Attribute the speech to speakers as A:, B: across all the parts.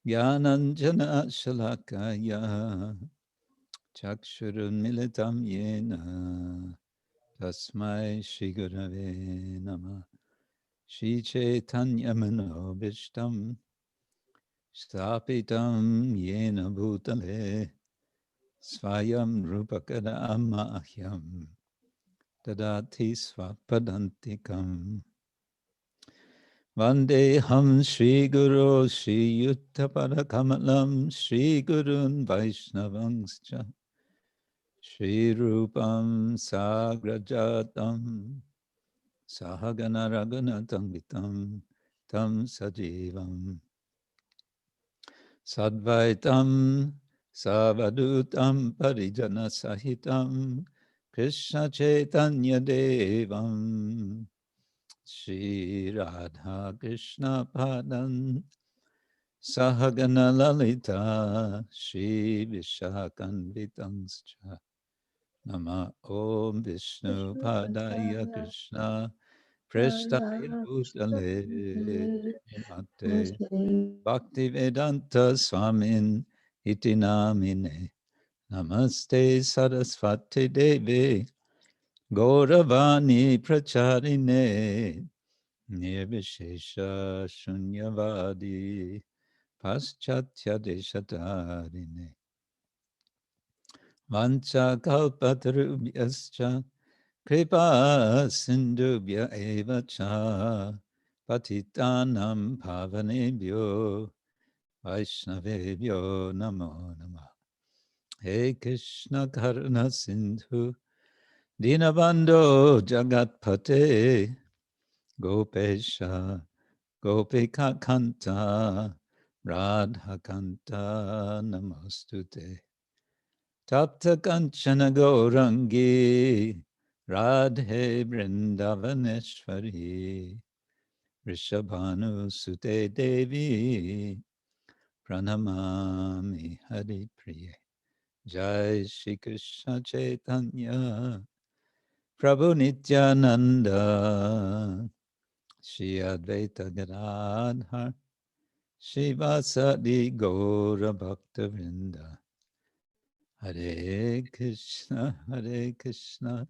A: Jnananjana Shalakaya Chakshurunmilitam Yena Tasmai Shri Gurave Namah Shri Chaitanya Manobishtam Stapitam Yena Bhutale Svayam Rupakada Mahyam Tadati Svapadantikam Vandeham Shri Guru Shri Yuttapara Kamalam Shri Gurun Vaishnavangscha Shri Rupam Sagrajatam Sahagana Raghunatam Vitam Tam Sajivam Sadvaitam Savadutam Parijana Sahitam Krishna Chaitanya Devam Shri Radha Krishna Padan Sahagana Lalita Shri Vishakhanvitangscha Nama Om Vishnu Padaya Krishna Prasthaya Bhutale Mate Bhaktivedanta Swamin Iti Namine Namaste Sarasvati Devi Gauravani Pracharine Nirvishesha Shunyavadi Paschatya Deshatarine Vancha Kalpatarubhyascha Kripa Sindhubhya Eva Cha Patitanam Pavanebhyo Vaishnavebhyo Namo Namah. He Krishna Karuna Sindhu Dinabandho Jagatpate Gopesha Gopika Kanta Radha Kanta Namostute Tapta Kanchana Gaurangi Radhe Vrindavaneshwari Rishabhanu Sute Devi Pranamami Hari Priye Jai Shri Krishna Chaitanya Prabhu Nityananda Shri Advaita Gadadhar Shivasadi Gaura Bhaktivinoda Hare Krishna Krishna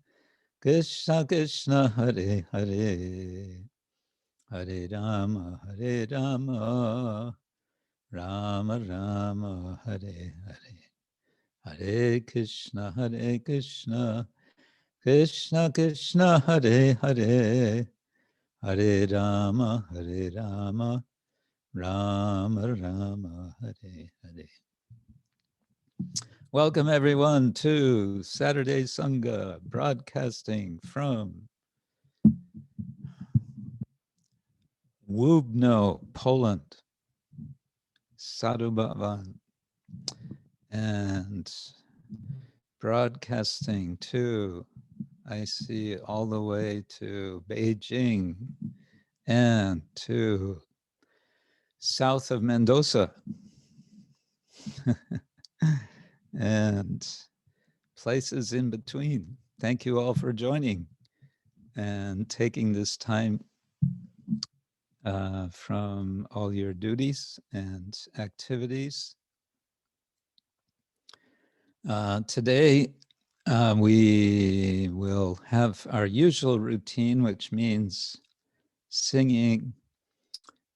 A: Krishna Hare Hare Hare Rama Rama Rama Hare Hare Hare Krishna Krishna Krishna Hare Hare Hare Rama Rama Rama Hare Hare. Welcome everyone to Saturday Sanga, broadcasting from Łubno, Poland, Sadhu-bhavan, and broadcasting to, I see, all the way to Beijing and to south of Mendoza and places in between. Thank you all for joining and taking this time from all your duties and activities. Today, we will have our usual routine, which means singing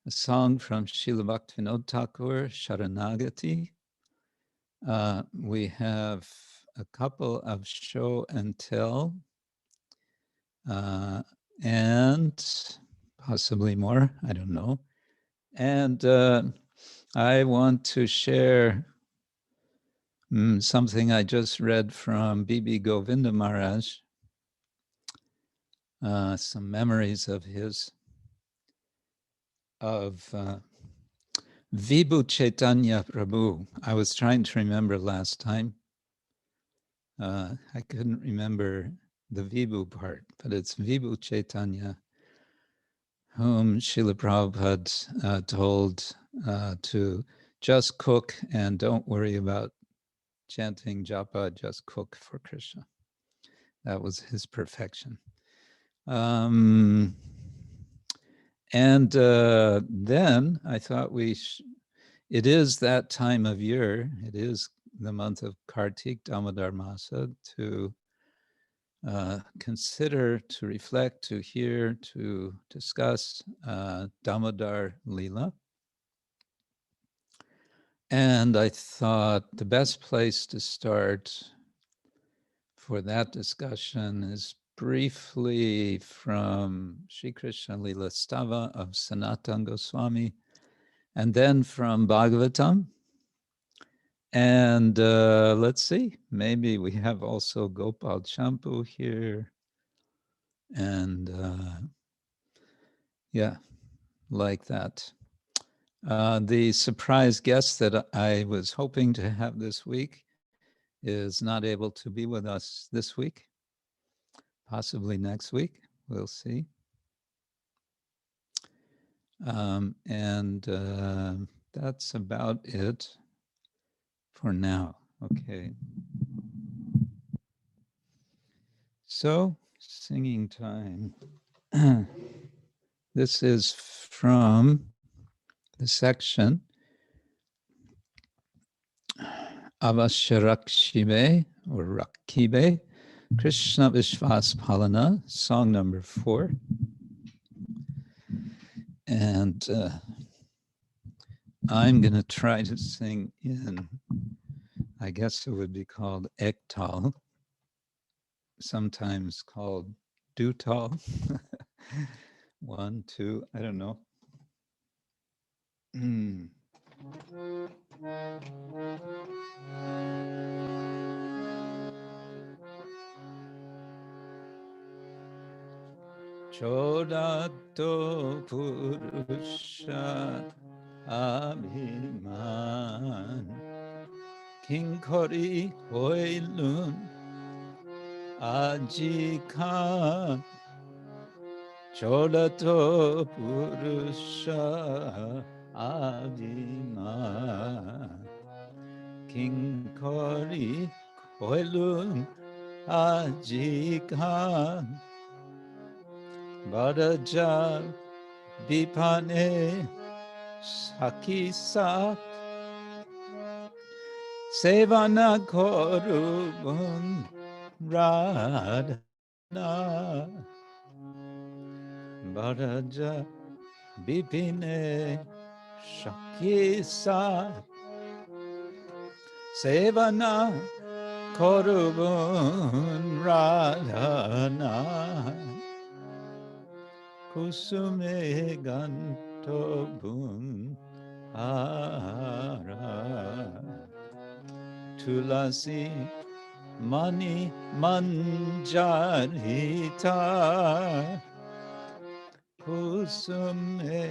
A: a song from Srila Bhaktivinoda Thakura, Saranagati. We have a couple of show and tell, and possibly more, I don't know. And I want to share something I just read from B.B. Govinda Maharaj, some memories of his, of Vibhu Chaitanya Prabhu. I was trying to remember last time. I couldn't remember the Vibhu part, but it's Vibhu Chaitanya, whom Srila Prabhupada told to just cook and don't worry about chanting japa, just cook for Krishna. That was his perfection. And then I thought it is that time of year. It is the month of Kartik Damodar Masa to consider, to reflect, to hear, to discuss Damodar Leela. And I thought the best place to start for that discussion is briefly from Sri Krishna Leela Stava of Sanatana Goswami, and then from Bhagavatam. And let's see, maybe we have also Gopal Champu here. And yeah, like that. The surprise guest that I was hoping to have this week is not able to be with us this week. Possibly next week, we'll see. That's about it for now. Okay. So, singing time. This is from the section Avasya Raksibe or Raksibe, Krishna Visvasa Palana, song number 4. And I'm going to try to sing in, I guess it would be called ektal, sometimes called dutal. 1, 2, I don't know. Chorato Purusa a-abhimān kińkorī hoilun ajikā Chorato Purusa a-abhimān kińkorī hoilun ajikā baraja-bipine sakhī-sāth sevana-kāle rādhā-nāth baraja-bipine sakhī-sāth sevana-kāle rādhā-nāth kusume ganto bun ara tulasī-man i-mañjarī kusume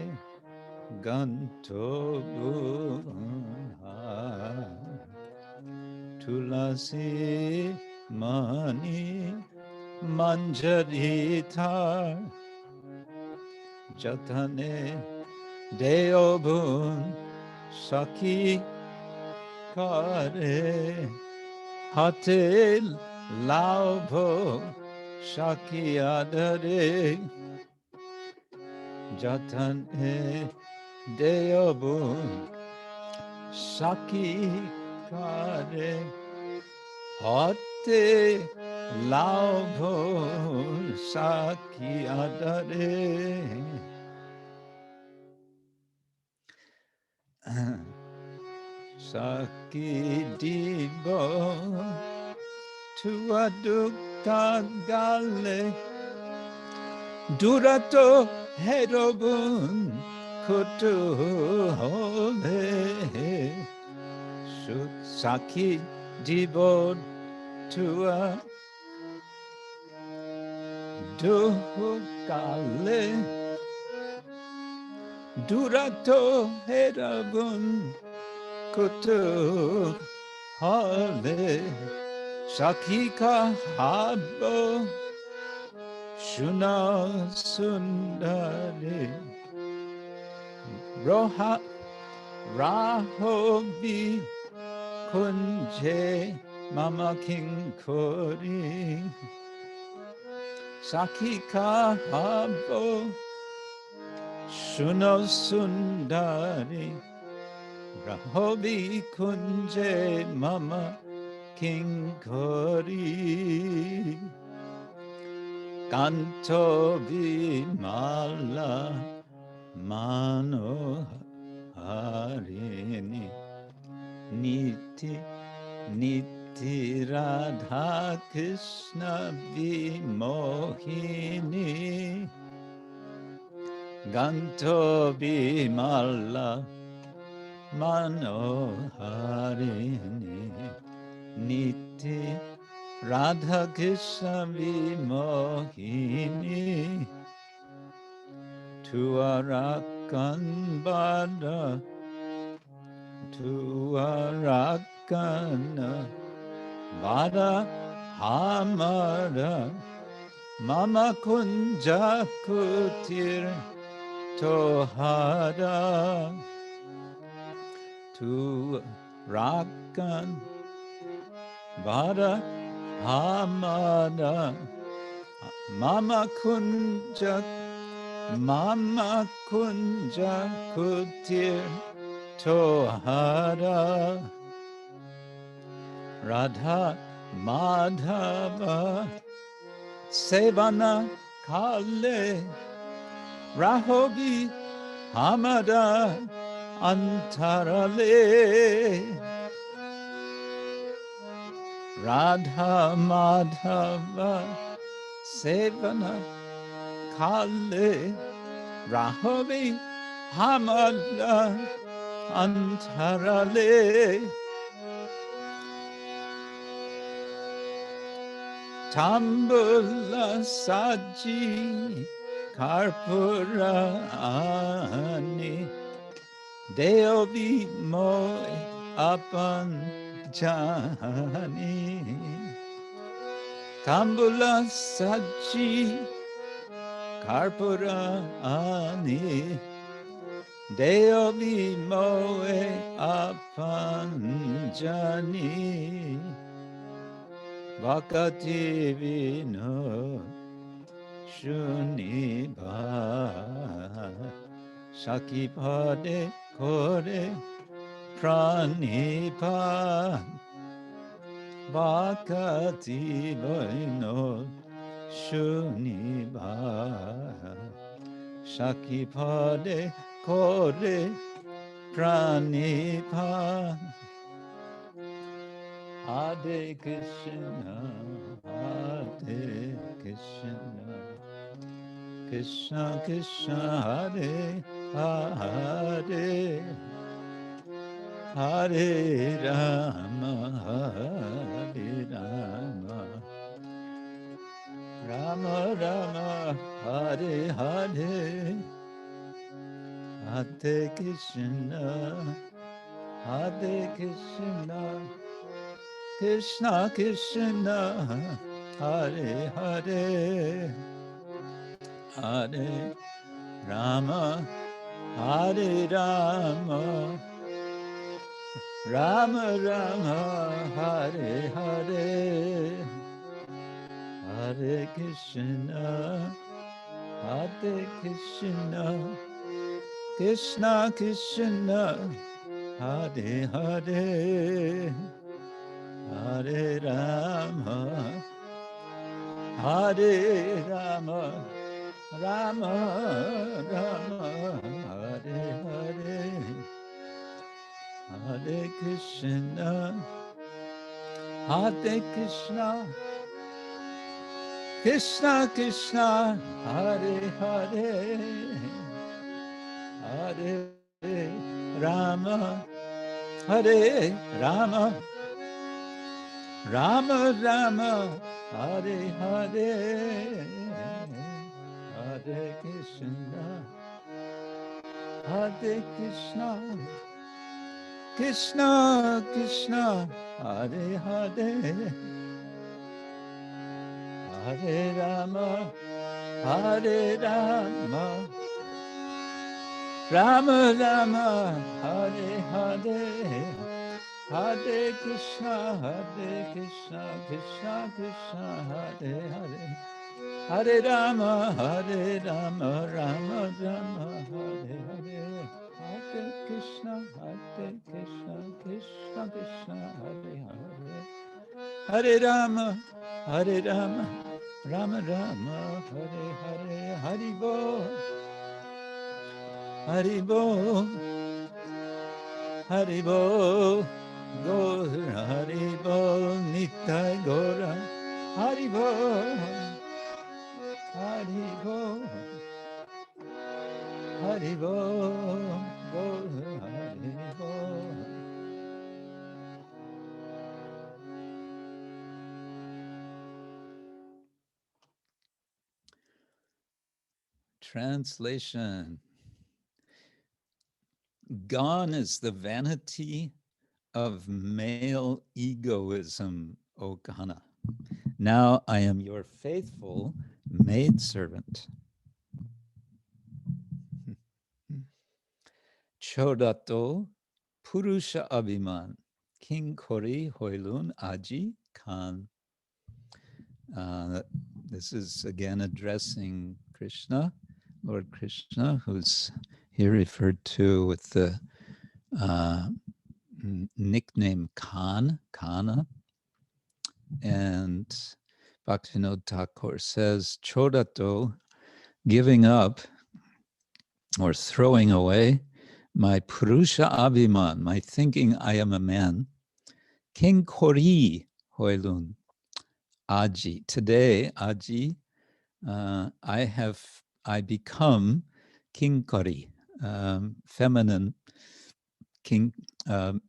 A: ganto bun ara tulasī-man i-mañjarī jatane deobun sakhī-kare hate laubho sakhī-adare jatane deobun sakhī-kare hate laubho sakhī-adare sakhī-dibo tua dukkha gale durato herobun kutu hole sakhī-dibo tua dukkale durato herobun kutu hale sakhī-kare shuna sundari roha rahobi kunje mama kiņkorī sakhī-kare shuna sundari rahobi kunje mama kińkorī kanto vimala mano-hārinī niti niti rādhā-Krishna vimohinī ganto vimala mano-hārinī niti rādhā-Krishna vimohinī tua rakhana-bhāra tua rakhana-bhāra hamara mama kuñja-kutir tohara tu rakhana-bhāra hamara mama kuñja-kutir tohara rādhā-mādhava-sevana-kāle rahobi hamada antarale rādhā-mādhava-sevana-kāle rahobi hamada antarale tambula saji karpura ani deovi moi apanjani tambula saji karpura ani deovi moi apanjani Bhaktivinoda shuniba sakhī-pade kore pranipa Bhaktivinoda shuniba sakhī-pade kore pranipa Hare Krishna, Hare Krishna, Krishna Krishna, Hare Hare, Hare Rama, Hare Rama, Rama Rama, Hare Hare, Hare Krishna, Hare Krishna. Krishna Krishna Hare Hare Hare Rama Hare Rama Rama Rama Hare Hare Hare Krishna Hare Krishna Krishna Krishna Hare Hare Hare Rama, Hare Rama, Rama Rama, Hare Hare, Hare Krishna, Hare Krishna, Krishna Krishna, Hare Hare, Hare Rama, Hare Rama. Rama Rama Hare Hare Hare Krishna Hare Krishna Krishna Krishna Hare Hare Hare Rama Hare Rama Rama Rama Hare Hare Hare Krishna, Krishna Krishna, Hare Hare, Hare Rama, Rama Rama, Hare Hare, Hare Krishna, Krishna Krishna, Hare Hare, Hare Rama, Rama Rama, Hare Hare, Hari Bo, Hari Bo, Hari Bo, Gora, Hari Bo, Nitai Gora, Hari Bo, Hari Bo, Hari Bo, Gora, Hari Bo. Translation. Gone is the vanity of male egoism, O Kana. Now I am your faithful maidservant. Chorato, Purusa Abhiman, kińkorī hoilun aji kan. This is again addressing Krishna, Lord Krishna, who's here referred to with the nickname Kana. And Bhaktivinoda Thakura says, Chorato, giving up or throwing away my Purusa Abhiman, my thinking I am a man, kińkorī hoilun aji. Today, aji, I become kińkorī, feminine.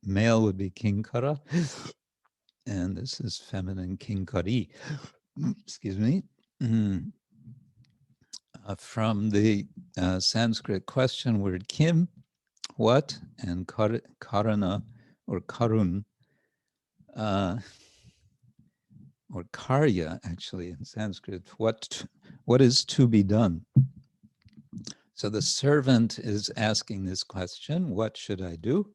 A: Male would be kiņkara, and this is feminine kiņkorī. Excuse me. From the Sanskrit question word kim, what, and karana or karun, or karya actually in Sanskrit, what is to be done? So the servant is asking this question, what should I do?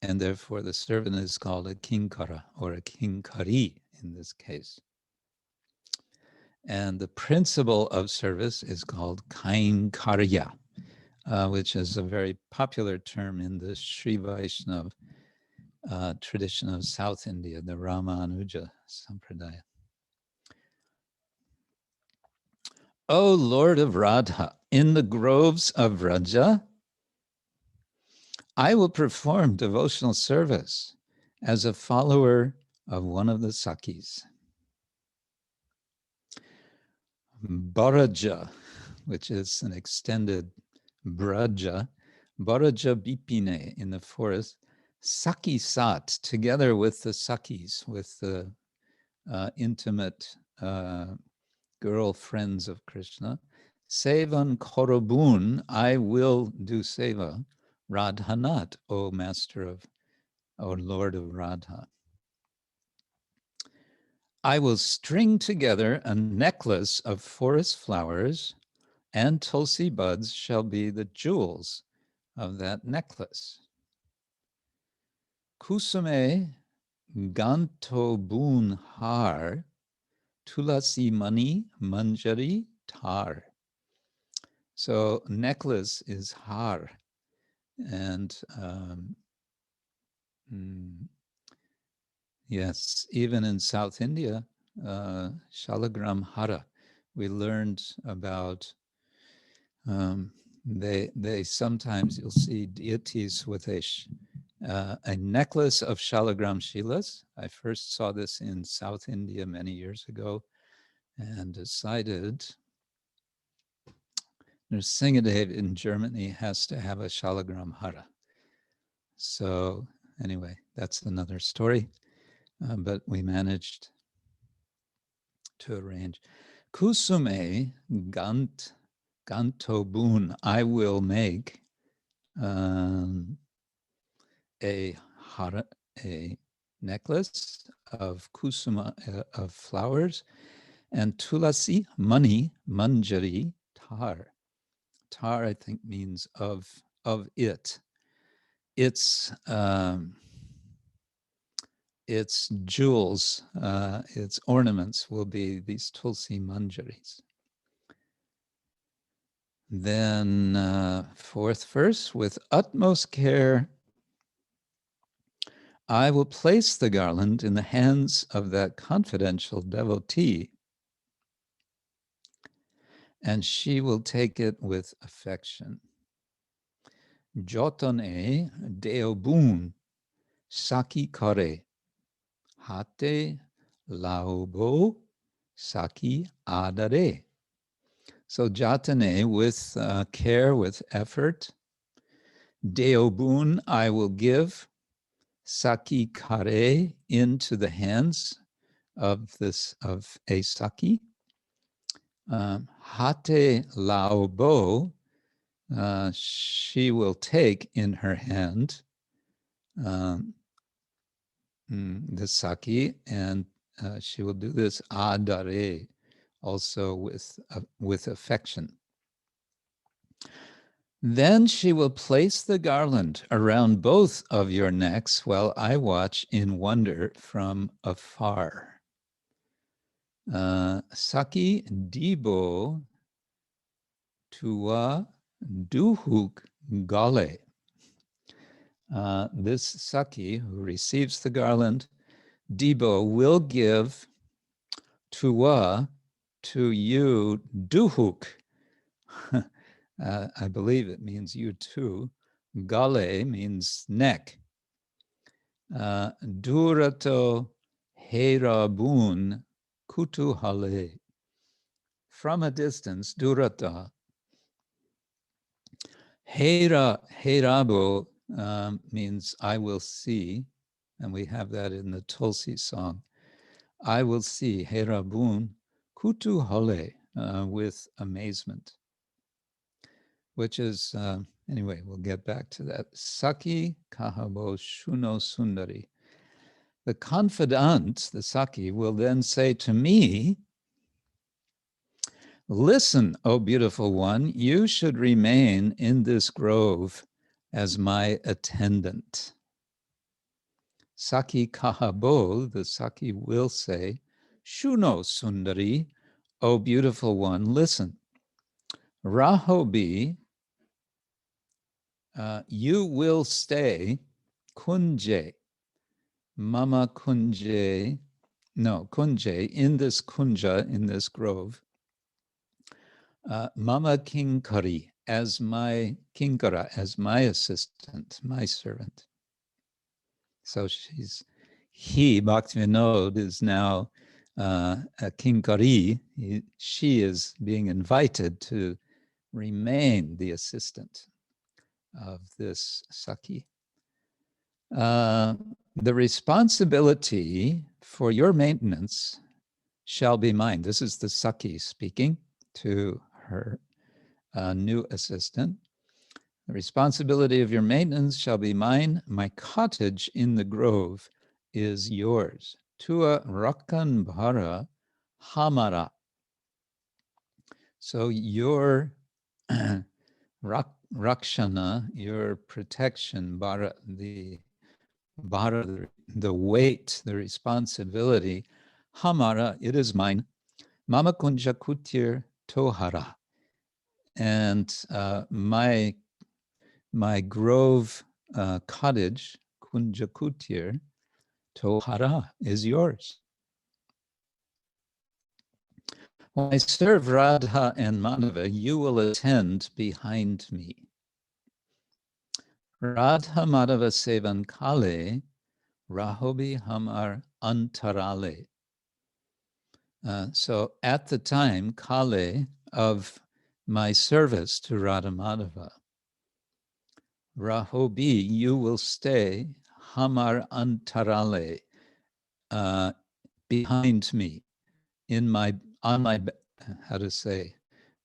A: And therefore the servant is called a kiņkara or a kiņkorī in this case. And the principle of service is called kiņkārya, which is a very popular term in the Sri Vaishnava tradition of South India, the Rāmānuja Sampradaya. O Lord of Radha, in the groves of Vraja, I will perform devotional service as a follower of one of the sakhīs. Baraja, which is an extended braja, baraja-bipine in the forest, sakhī-sāth, together with the sakhīs, with the intimate girlfriends of Krishna. Sevan korobun, I will do seva. Rādhā-nāth, O Master of, O Lord of Radha. I will string together a necklace of forest flowers, and tulsi buds shall be the jewels of that necklace. Kusume gantobun har, tulasī-man i-mañjarī tar. So necklace is har, and yes, even in South India, shalagram hara, we learned about, they sometimes, you'll see deities with a necklace of shalagram shilas. I first saw this in South India many years ago and decided Nrsingadev in Germany has to have a shalagram hara. So anyway, that's another story, but we managed to arrange. Kusume gantobun, I will make a necklace of kusuma, of flowers, and tulasī-man i-mañjarī tar. Tar, I think, means of it. Its jewels, its ornaments will be these tulsi manjaris. Then fourth verse, with utmost care, I will place the garland in the hands of that confidential devotee, and she will take it with affection. Jotone deobun sakhī-kare, hate laubo sakhī-adare. So jatane, with care, with effort. Deobun, I will give. Sakhī-kare, into the hands of a sakhī. Hate laubo, she will take in her hand the sakhī, and she will do this adare, also with affection. Then she will place the garland around both of your necks while I watch in wonder from afar. Sakhī dibo tua duhuk gale. This sakhī who receives the garland, Debo, will give tua, to you, duhuk. I believe it means you too. Gale means neck. Durato herabun kutuhale. From a distance, durata. Herabo means I will see, and we have that in the Tulsi song. I will see, herabun kutuhale, with amazement. Which is, anyway, we'll get back to that. Sakhī kahabo shuno sundari. The confidant, the sakhī, will then say to me, listen, O beautiful one, you should remain in this grove as my attendant. Sakhī kahabo, the sakhī will say, shuno sundari, O beautiful one, listen. Rahobi, you will stay, kunje, mama kunje, no, kunje, in this kunja, in this grove, mama kiņkorī, as my kiņkora, as my assistant, my servant. So he, Bhaktivinoda, is now a kiņkorī. She is being invited to remain the assistant of this sakhī. The responsibility for your maintenance shall be mine. This is the sakhī speaking to her new assistant. The responsibility of your maintenance shall be mine. My cottage in the grove is yours. Tua rakhana-bhāra hamara. So your rakshana, your protection, bhāra, the weight, the responsibility, hamara, it is mine. Mama kuñja-kut tohara. And my grove cottage, kuñja-kut tohara, is yours. When I serve Radha and Madhava, you will attend behind me. Rādhā-mādhava-sevana-kāle, rahobi hamar antarale. So at the time, kale, of my service to Radha-Madhava, rahobi, you will stay, hamar antarale, behind me, on my, how to say,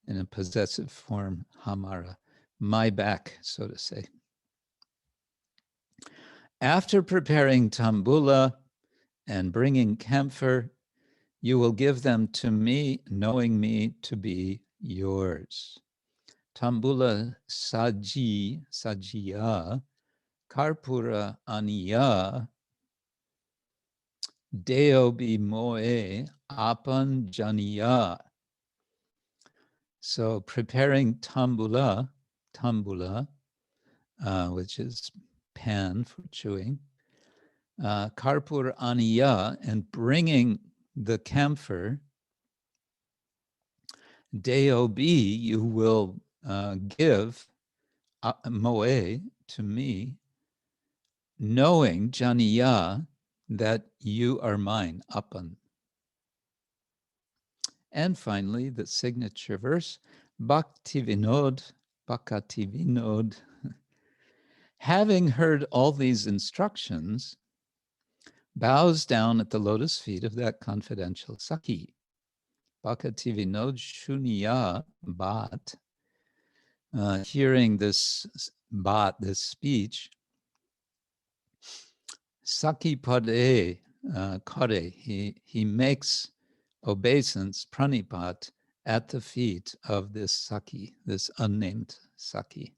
A: in a possessive form, hamara, my back, so to say. After preparing tambula and bringing camphor, you will give them to me, knowing me to be yours. Tambula sajiya, karpura aniya, deo bi moe apan janiya. So preparing tambula, which is pan for chewing, karpur aniya, and bringing the camphor, Deo you will give moe to me, knowing janiya that you are mine, apan. And finally, the signature verse, Bhaktivinod, having heard all these instructions, bows down at the lotus feet of that confidential Sakhī. Bhaktivinod Shuniya Bhat, hearing this Bhat, this speech, Sakhī Kare, he makes obeisance, pranipat, at the feet of this Sakhī, this unnamed Sakhī.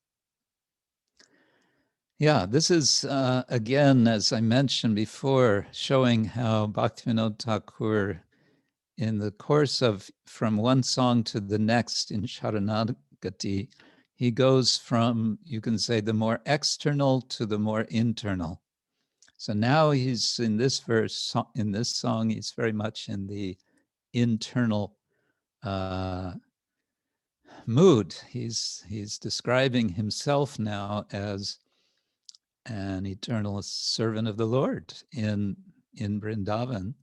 A: Yeah, this is, again, as I mentioned before, showing how Bhaktivinoda Thakur, in the course of from one song to the next in Saranagati, he goes from, you can say, the more external to the more internal. So now he's in this verse, in this song, he's very much in the internal mood. He's describing himself now as an eternal servant of the Lord in Vrindavan,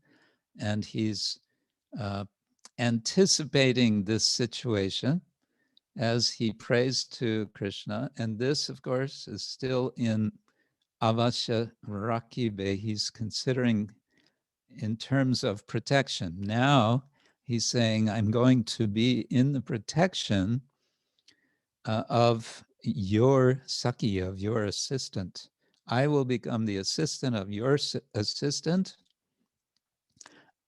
A: and he's anticipating this situation as he prays to Krishna. And this, of course, is still in Avasya Raksibe. He's considering in terms of protection. Now he's saying, I'm going to be in the protection of your Sakhī, of your assistant. I will become the assistant of your assistant,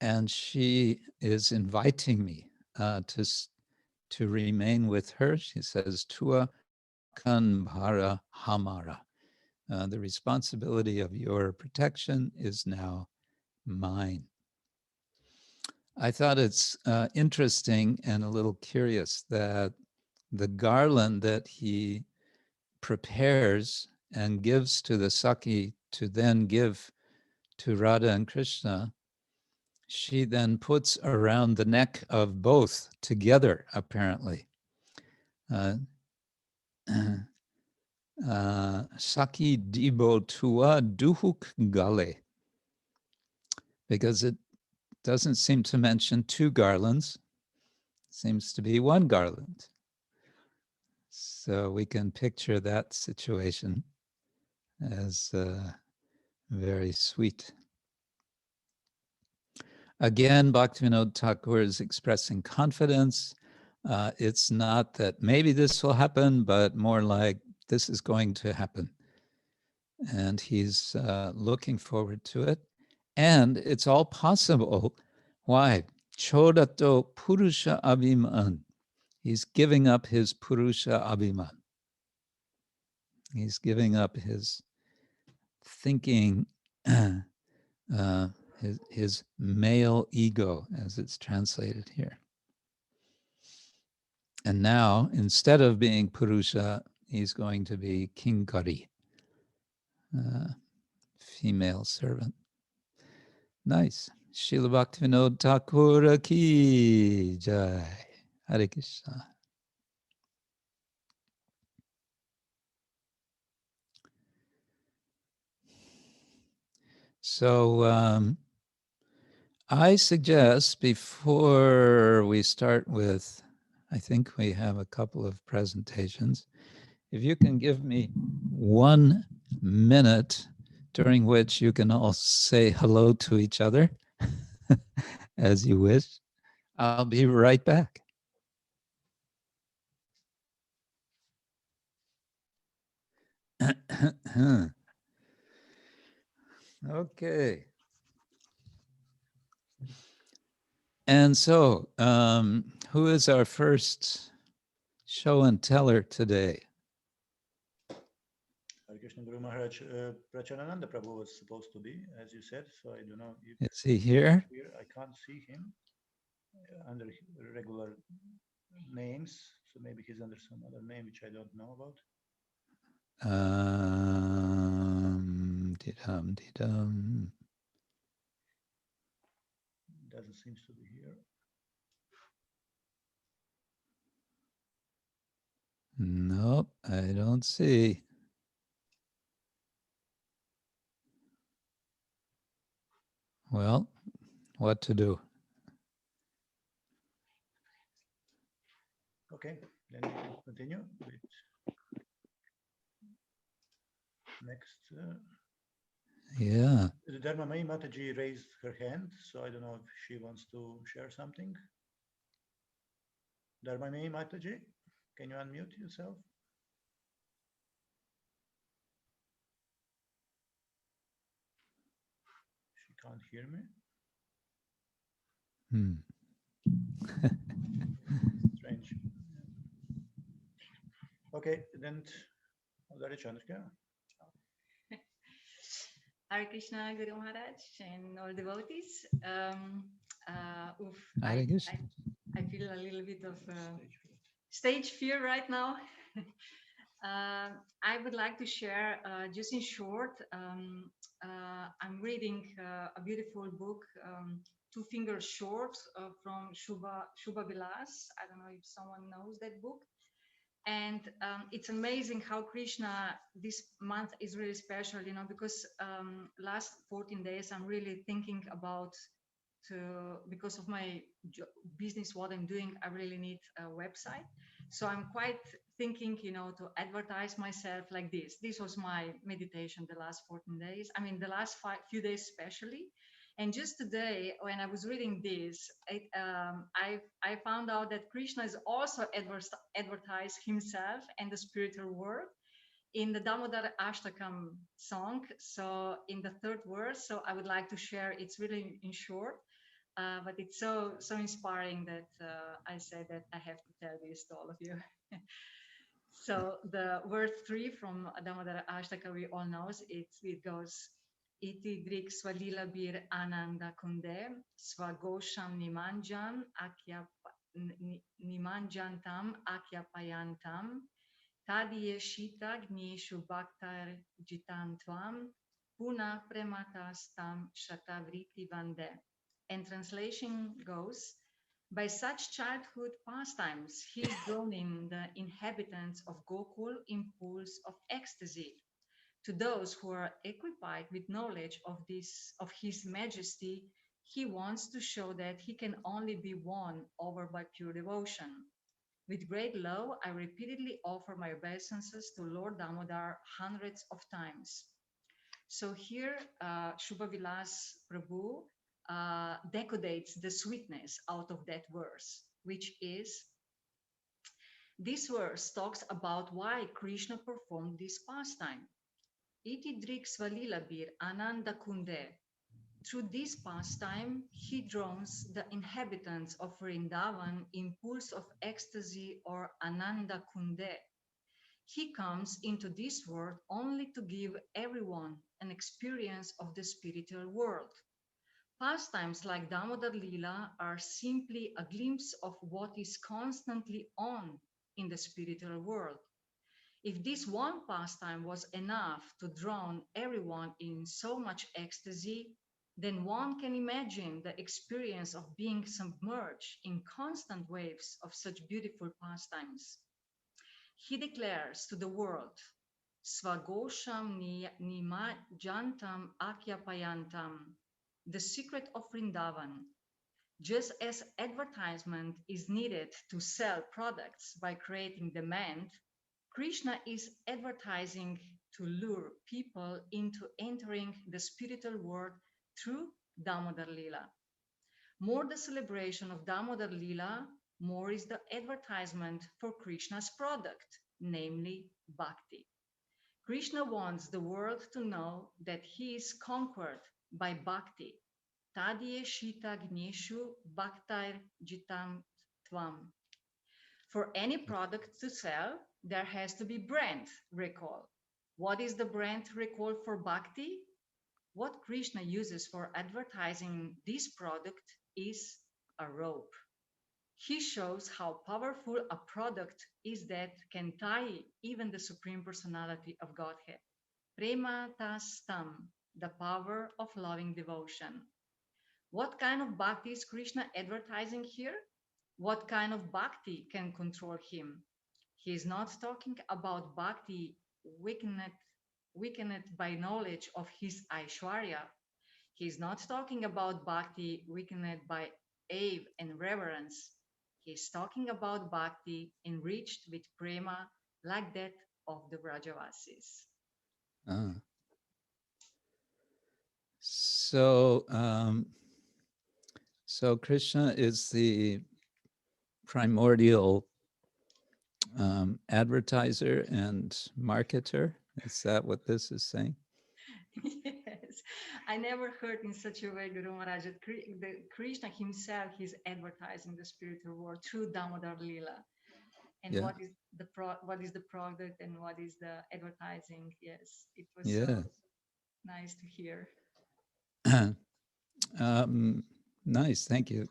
A: and she is inviting me to remain with her. She says, Tua rakhana-bhāra hamara. The responsibility of your protection is now mine. I thought it's interesting and a little curious that the garland that he prepares and gives to the Sakhī to then give to Radha and Krishna, she then puts around the neck of both together, apparently. Sakhī dibo tua duhuk gale, because it doesn't seem to mention two garlands. It seems to be one garland. So we can picture that situation as very sweet. Again, Bhaktivinoda Thakur is expressing confidence. It's not that maybe this will happen, but more like this is going to happen. And he's looking forward to it. And it's all possible. Why? Chorato Purusa Abhiman. He's giving up his Purusa Abhiman. He's giving up his thinking, his male ego, as it's translated here. And now, instead of being Purusa, he's going to be kińkorī, female servant. Nice. Srila Bhaktivinoda Thakura ki jai. Hare Krishna. So I suggest before we start with, I think we have a couple of presentations, if you can give me 1 minute during which you can all say hello to each other as you wish, I'll be right back. Okay. And so, who is our first show and teller today?
B: Krishna Guru Maharaj, Pracharananda Prabhu was supposed to be, as you said, so I don't know if
A: Is he here?
B: I can't see him under regular names. So maybe he's under some other name which I don't know about.
A: Didam.
B: Doesn't seem to be here.
A: Nope, I don't see. Well, what to do?
B: Okay, then we can continue with next.
A: Yeah.
B: The Dharmamai Mataji raised her hand, so I don't know if she wants to share something. Dharmamai Mataji, can you unmute yourself? She can't hear me. Strange. Okay, then Chandrika.
C: Hare Krishna, Guru Maharaj, and all devotees.
A: Hare Krishna.
C: I feel a little bit of stage fear right now. I would like to share, just in short, I'm reading a beautiful book, Two Fingers Short, from Shubha Vilas. I don't know if someone knows that book. And it's amazing how Krishna, this month is really special, because last 14 days I'm really thinking about, because of my business, what I'm doing, I really need a website. So I'm quite thinking, to advertise myself like this. This was my meditation the last 14 days. I mean, the last few days especially. And just today, when I was reading this, I found out that Krishna is also advertised himself and the spiritual world in the Damodara Ashtakam song. So in the third verse, so I would like to share. It's really in short, but it's so inspiring that I said that I have to tell this to all of you. So the verse 3 from Damodara Ashtaka, we all know it goes. Iti drik swalila bir ananda kunde swagosham nimanjantam akyapayantam tadiye shita gnishu bhaktar jitantvam puna prematastam shatavriti vande. And translation goes, by such childhood pastimes, he is droning the inhabitants of Gokul impulse of ecstasy. To those who are equipped with knowledge of his majesty, he wants to show that he can only be won over by pure devotion. With great love, I repeatedly offer my obeisances to Lord Damodar hundreds of times. So here, Shubha Vilas Prabhu decodates the sweetness out of that verse, which is, this verse talks about why Krishna performed this pastime. Iti drik svalilabir ananda kunde. Through this pastime, he draws the inhabitants of Vrindavan impulse of ecstasy or ananda kunde. He comes into this world only to give everyone an experience of the spiritual world. Pastimes like Damodar Leela are simply a glimpse of what is constantly on in the spiritual world. If this one pastime was enough to drown everyone in so much ecstasy, then one can imagine the experience of being submerged in constant waves of such beautiful pastimes. He declares to the world, Svagosham nima jantam akyapayantam, the secret of Vrindavan. Just as advertisement is needed to sell products by creating demand, Krishna is advertising to lure people into entering the spiritual world through Damodar Leela. More the celebration of Damodar Leela, more is the advertisement for Krishna's product, namely Bhakti. Krishna wants the world to know that he is conquered by Bhakti. Tadiye shita gneshu bhaktair jitam tvam. For any product to sell, there has to be brand recall. What is the brand recall for Bhakti? What Krishna uses for advertising this product is a rope. he shows how powerful a product is that can tie even the Supreme Personality of Godhead. Prematastam, the power of loving devotion. What kind of bhakti is Krishna advertising here? What kind of bhakti can control him? He is not talking about bhakti weakened by knowledge of his Aishwarya. He is not talking about bhakti weakened by awe and reverence. He is talking about bhakti enriched with prema like that of the Brajavasis.
A: Ah. So, so Krishna is the primordial advertiser and marketer. Is that what this is saying?
C: Yes, I never heard in such a way, Guru Maharaj, that Krishna himself is advertising the spiritual world through Damodar Lila. And
A: Yeah.
C: what is the product and what is the advertising? Yes, it was
A: Yeah.
C: so nice to hear.
A: Nice, thank you.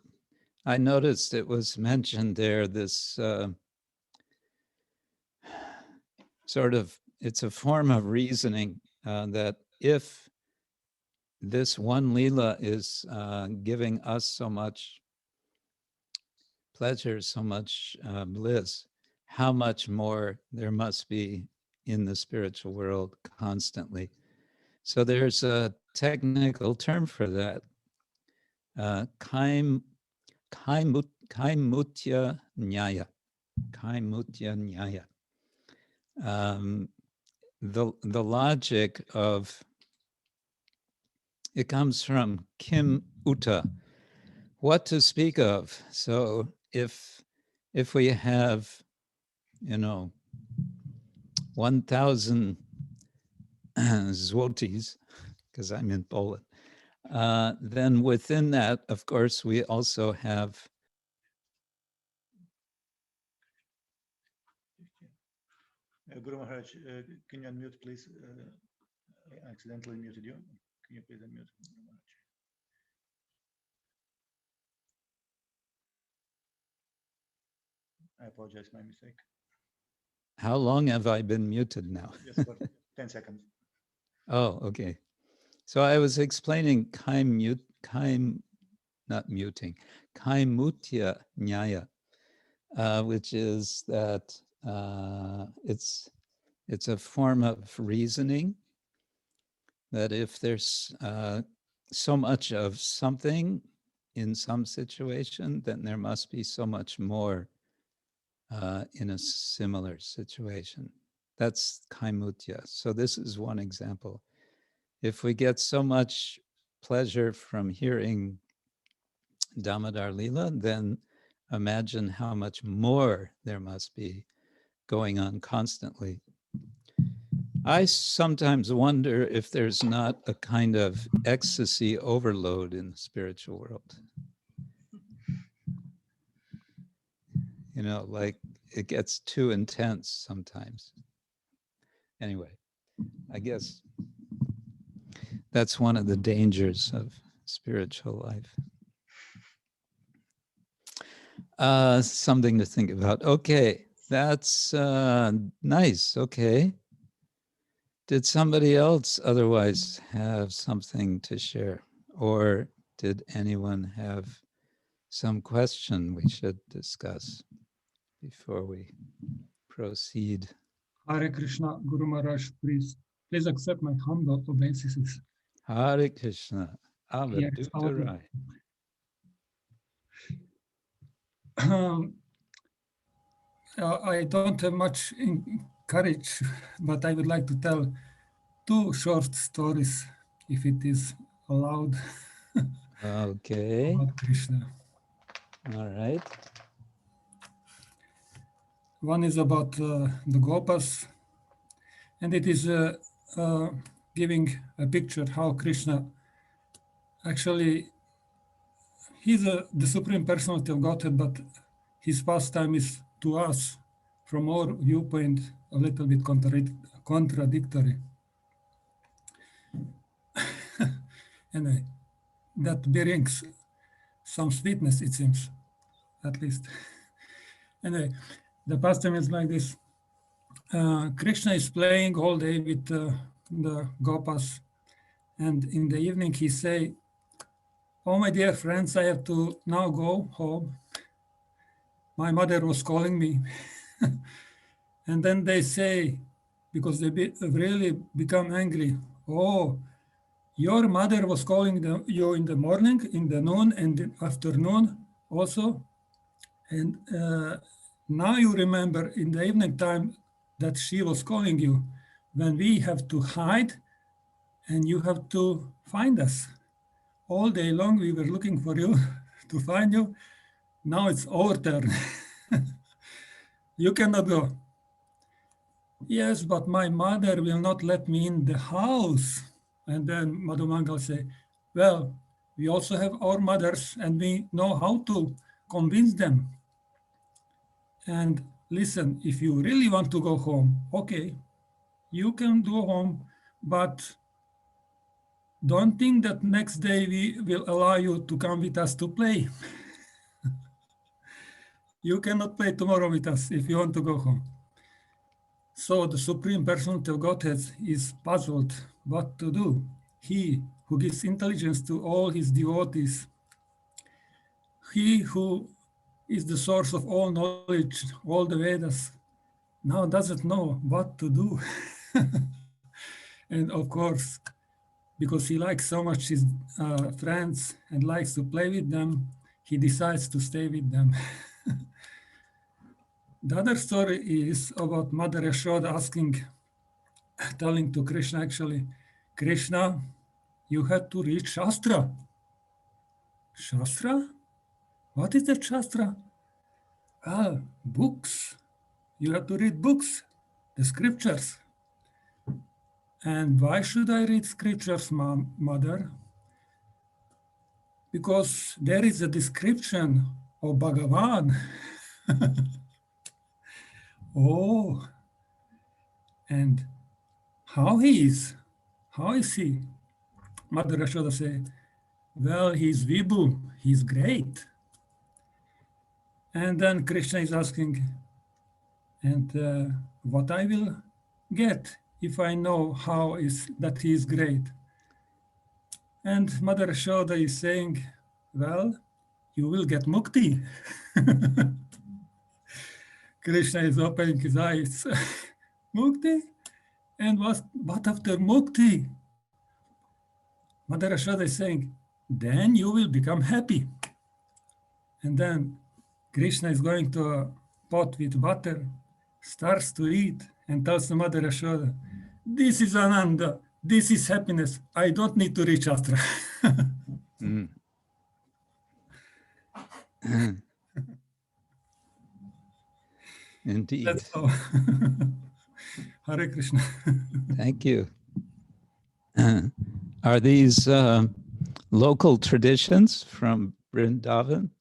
A: I noticed it was mentioned there, this sort of, it's a form of reasoning that if this one Leela is giving us so much pleasure, so much bliss, how much more there must be in the spiritual world constantly. So there's a technical term for that, kaimutya nyaya. Kaimutya nyaya. The logic of, it comes from kim uta, what to speak of. So if we have, 1,000 złotys, because I'm in Poland, then within that, of course, we also have
B: Guru Maharaj, can you unmute, please? I accidentally muted you. Can you please unmute? I apologize, my mistake.
A: How long have I been muted now?
B: Just for 10 seconds.
A: Oh, okay. So I was explaining kaimutya nyaya, which is that it's a form of reasoning, that if there's so much of something in some situation, then there must be so much more in a similar situation. That's kaimutya. So this is one example. If we get so much pleasure from hearing Damodar Lila, then imagine how much more there must be going on constantly. I sometimes wonder if there's not a kind of ecstasy overload in the spiritual world. Like it gets too intense sometimes. Anyway, I guess that's one of the dangers of spiritual life. Something to think about. Okay, that's nice. Okay. Did somebody else otherwise have something to share? Or did anyone have some question we should discuss before we proceed?
D: Hare Krishna, Guru Maharaj, please accept my humble obeisances.
A: Hare Krishna, Avaduttarai.
D: I don't have much courage, but I would like to tell 2 short stories, if it is allowed.
A: Okay.
D: About Krishna.
A: All right.
D: One is about the Gopas, and it is giving a picture how Krishna actually, he's the Supreme Personality of Godhead, but his pastime is to us, from our viewpoint, a little bit contradictory. Anyway, that brings some sweetness, it seems. at least. Anyway, the pastime is like this. Krishna is playing all day with the gopas, and in the evening he say, "Oh, my dear friends, I have to now go home. My mother was calling me." And then they say, because they really become angry, "Oh, your mother was calling you in the morning, in the noon, and the afternoon also. And now you remember in the evening time that she was calling you when we have to hide and you have to find us. All day long we were looking for you to find you. Now it's our turn. You cannot go." "Yes, but my mother will not let me in the house." And then Madhumangal say, "Well, we also have our mothers and we know how to convince them. And listen, if you really want to go home, okay, you can go home, but don't think that next day we will allow you to come with us to play. You cannot play tomorrow with us if you want to go home." So the Supreme Personality of Godhead is puzzled what to do. He who gives intelligence to all his devotees, he who is the source of all knowledge, all the Vedas, now doesn't know what to do. And of course, because he likes so much his friends and likes to play with them, he decides to stay with them. The other story is about Mother Yashoda telling to Krishna actually, "Krishna, you had to read Shastra." "Shastra? What is that Shastra?" "Well, books. You have to read books, the scriptures." "And why should I read scriptures, Mother?" "Because there is a description of Bhagavan." "Oh, and how he is? How is he?" Mother Yashoda say, "Well, he's Vibhu, he's great." And then Krishna is asking, "And what I will get if I know how is that he is great?" And Mother Yashoda is saying, "Well, you will get mukti." Krishna is opening his eyes. Mukti? And what after mukti? Mother Yashoda is saying, "Then you will become happy." And then Krishna is going to a pot with butter, starts to eat, and tells the Mother Yashoda, "This is Ananda, this is happiness. I don't need to reach Shastra."
A: Mm. Indeed.
D: That's all. Hare Krishna.
A: Thank you. Are these local traditions from Vrindavan?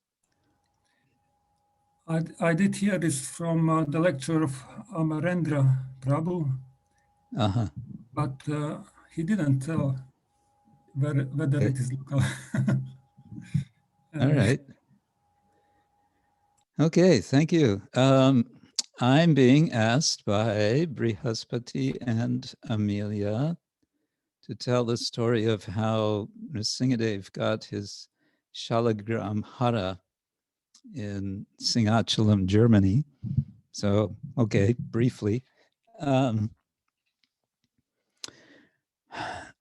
D: I did hear this from the lecture of Amarendra Prabhu,
A: Uh-huh.
D: but he didn't tell whether it is local.
A: All right. Okay, thank you. I'm being asked by Brihaspati and Amelia to tell the story of how Nrsingadev got his Shalagram Hara in Singachalam, Germany. So, okay, briefly.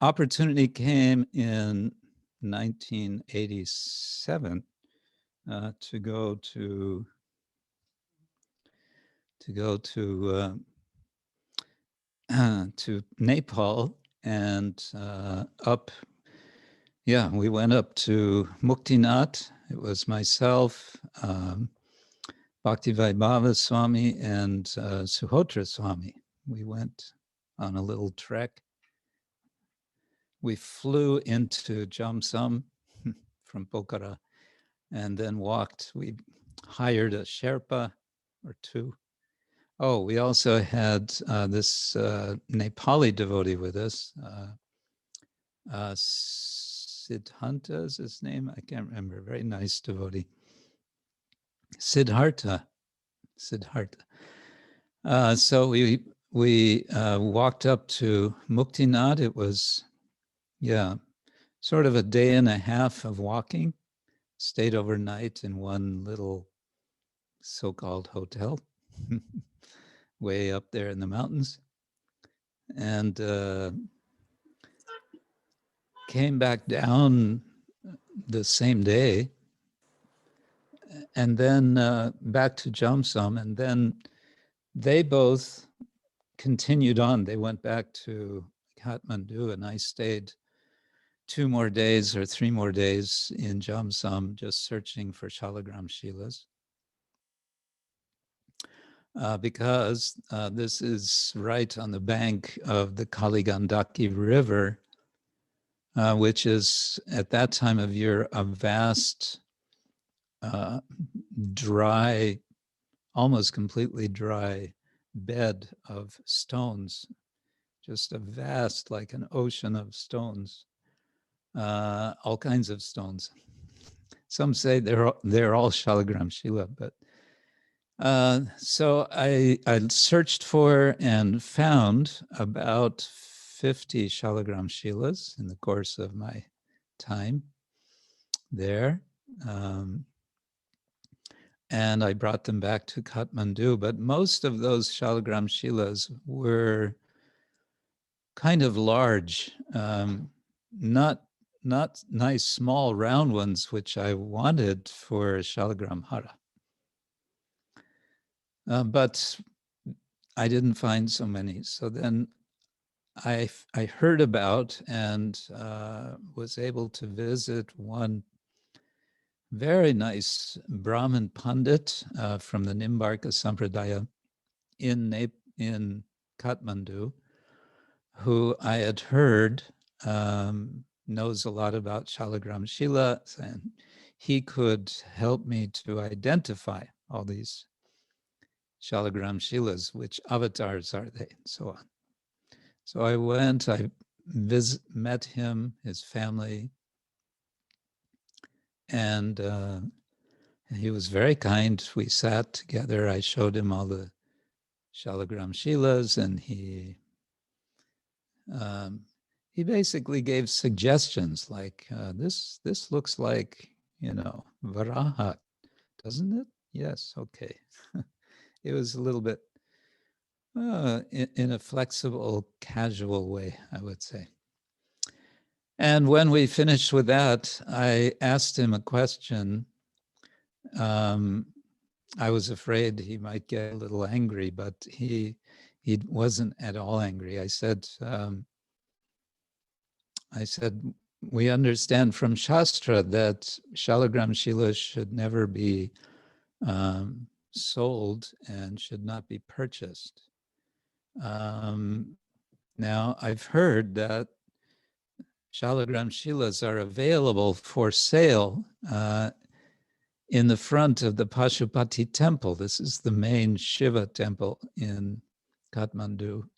A: Opportunity came in 1987 to go to Nepal and up. Yeah, we went up to Muktinath. It was myself, Bhaktivedanta and Suhotra Swami. We went on a little trek. We flew into Jamsam from Pokhara and then walked. We hired a Sherpa or two. Oh, we also had this Nepali devotee with us. Siddhanta is his name. I can't remember. Very nice devotee. Siddhartha. So we walked up to Muktinath. It was, yeah, sort of a day and a half of walking. Stayed overnight in one little so-called hotel way up there in the mountains, and came back down the same day, and then back to Jamsam, and then they both continued on. They went back to Kathmandu, and I stayed 2 more days or 3 more days in Jamsam, just searching for Shalagram Shilas. Because this is right on the bank of the Kaligandaki River, which is at that time of year a vast, dry, almost completely dry bed of stones, just a vast, like an ocean of stones, all kinds of stones. Some say they're all Shalagram Shila, but so I searched for and found about 50 Shalagram Shilas in the course of my time there. And I brought them back to Kathmandu, but most of those Shalagram Shilas were kind of large, not nice small round ones, which I wanted for Shalagram-bhāra. But I didn't find so many. So then I heard about and was able to visit one very nice Brahmin Pandit from the Nimbarka Sampradaya in Kathmandu, who I had heard knows a lot about Shalagram Shila, and he could help me to identify all these Shalagram Shilas, which avatars are they, and so on. So I went, I met him, his family, and he was very kind. We sat together. I showed him all the Shalagram Shilas, and he basically gave suggestions like, this looks like, Varaha, doesn't it? Yes, okay. It was a little bit in a flexible, casual way, I would say. And when we finished with that, I asked him a question. I was afraid he might get a little angry, but he wasn't at all angry. I said, we understand from Shastra that Shalagram Shila should never be sold and should not be purchased. Now, I've heard that Shalagram Shilas are available for sale in the front of the Pashupati temple. This is the main Shiva temple in Kathmandu.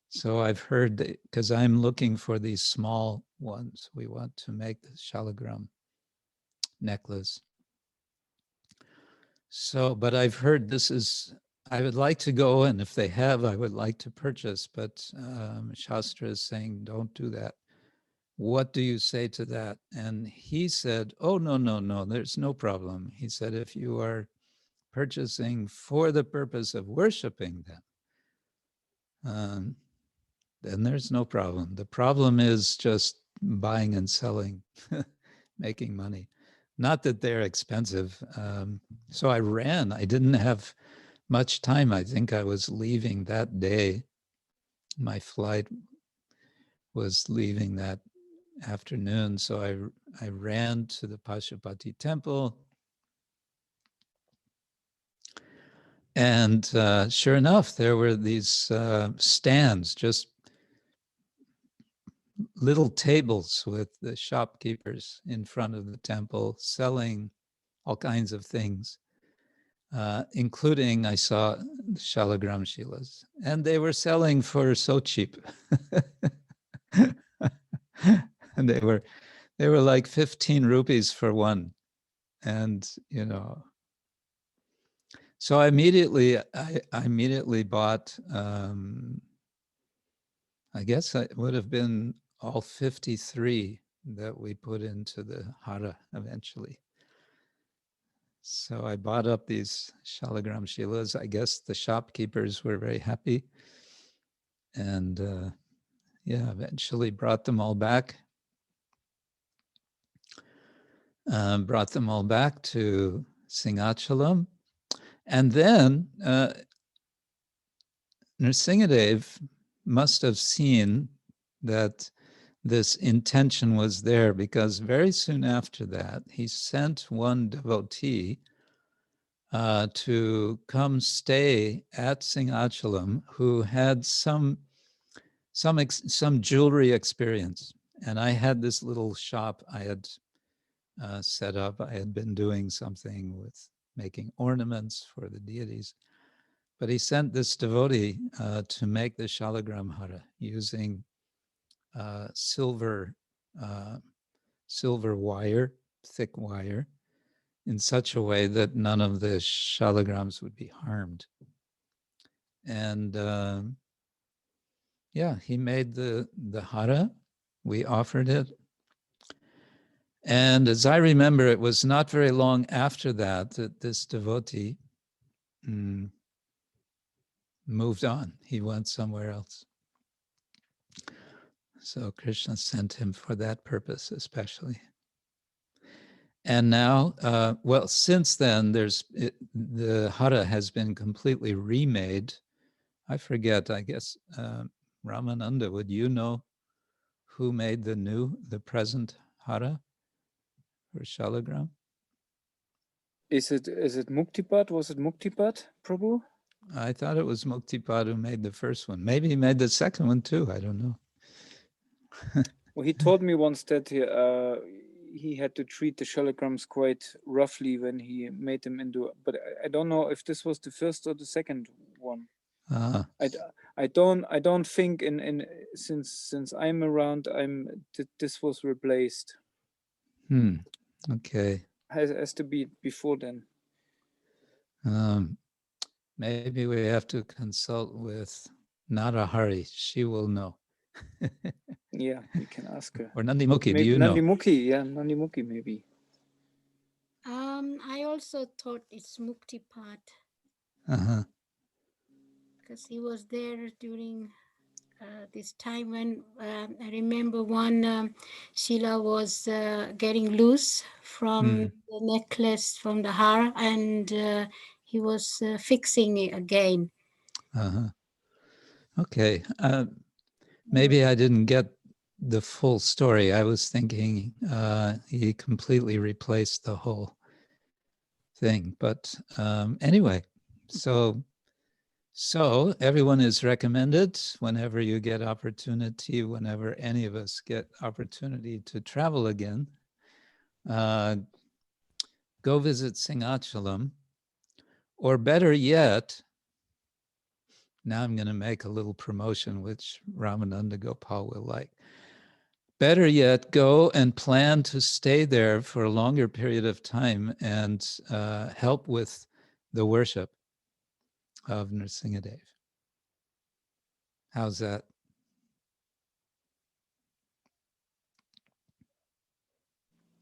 A: So I've heard that, because I'm looking for these small ones. We want to make the Shalagram necklace. So, but I've heard this is, I would like to go, and if they have, I would like to purchase, but Shastra is saying, don't do that. What do you say to that? And he said, oh, no, there's no problem. He said, if you are purchasing for the purpose of worshiping them, then there's no problem. The problem is just buying and selling, making money. Not that they're expensive. So I ran. I didn't have much time. I think I was leaving that day. My flight was leaving that afternoon. So I ran to the Pashupati temple. And sure enough, there were these stands, just little tables with the shopkeepers in front of the temple selling all kinds of things, including I saw Shalagram Shilas, and they were selling for so cheap. And they were like 15 rupees for one. And, So I immediately bought, I guess it would have been all 53 that we put into the hara eventually. So I bought up these shalagram shilas. I guess the shopkeepers were very happy. And yeah, eventually brought them all back. Brought them all back to Singhachalam. And then Nrsingadev must have seen that this intention was there, because very soon after that, he sent one devotee to come stay at Singhachalam who had some jewelry experience. And I had this little shop I had set up. I had been doing something with making ornaments for the deities. But he sent this devotee to make the shalagram hara using silver wire, thick wire, in such a way that none of the shalagrams would be harmed. And yeah, he made the hara. We offered it. And as I remember, it was not very long after that that this devotee moved on. He went somewhere else. So Krishna sent him for that purpose, especially. And now, well, since then, the hara has been completely remade. I forget, I guess, Ramananda, would you know who made the present hara for shalagram?
E: Is it Muktipad? Was it Muktipad, Prabhu?
A: I thought it was Muktipad who made the first one. Maybe he made the second one too, I don't know.
E: Well, he told me once that he had to treat the shalagrams quite roughly when he made them into, but I don't know if this was the first or the second one. I don't think since I'm around, this was replaced.
A: Okay.
E: Has to be before then.
A: Maybe we have to consult with Narahari. She will know.
E: Yeah, we can ask her.
A: Or Nandimukhi,
E: maybe,
A: do you know?
E: Nandimukhi, yeah, Nandimukhi maybe.
F: I also thought it's Muktipad. Because he was there during this time when I remember one Shila was getting loose from the necklace, from the hara, and he was fixing it again.
A: Okay. Maybe I didn't get the full story. I was thinking he completely replaced the whole thing. But anyway, so everyone is recommended whenever you get opportunity, whenever any of us get opportunity to travel again, go visit Singhachalam, or better yet, now I'm going to make a little promotion, which Ramananda Gopal will like. Better yet, go and plan to stay there for a longer period of time and help with the worship of Nrsingadev. How's that?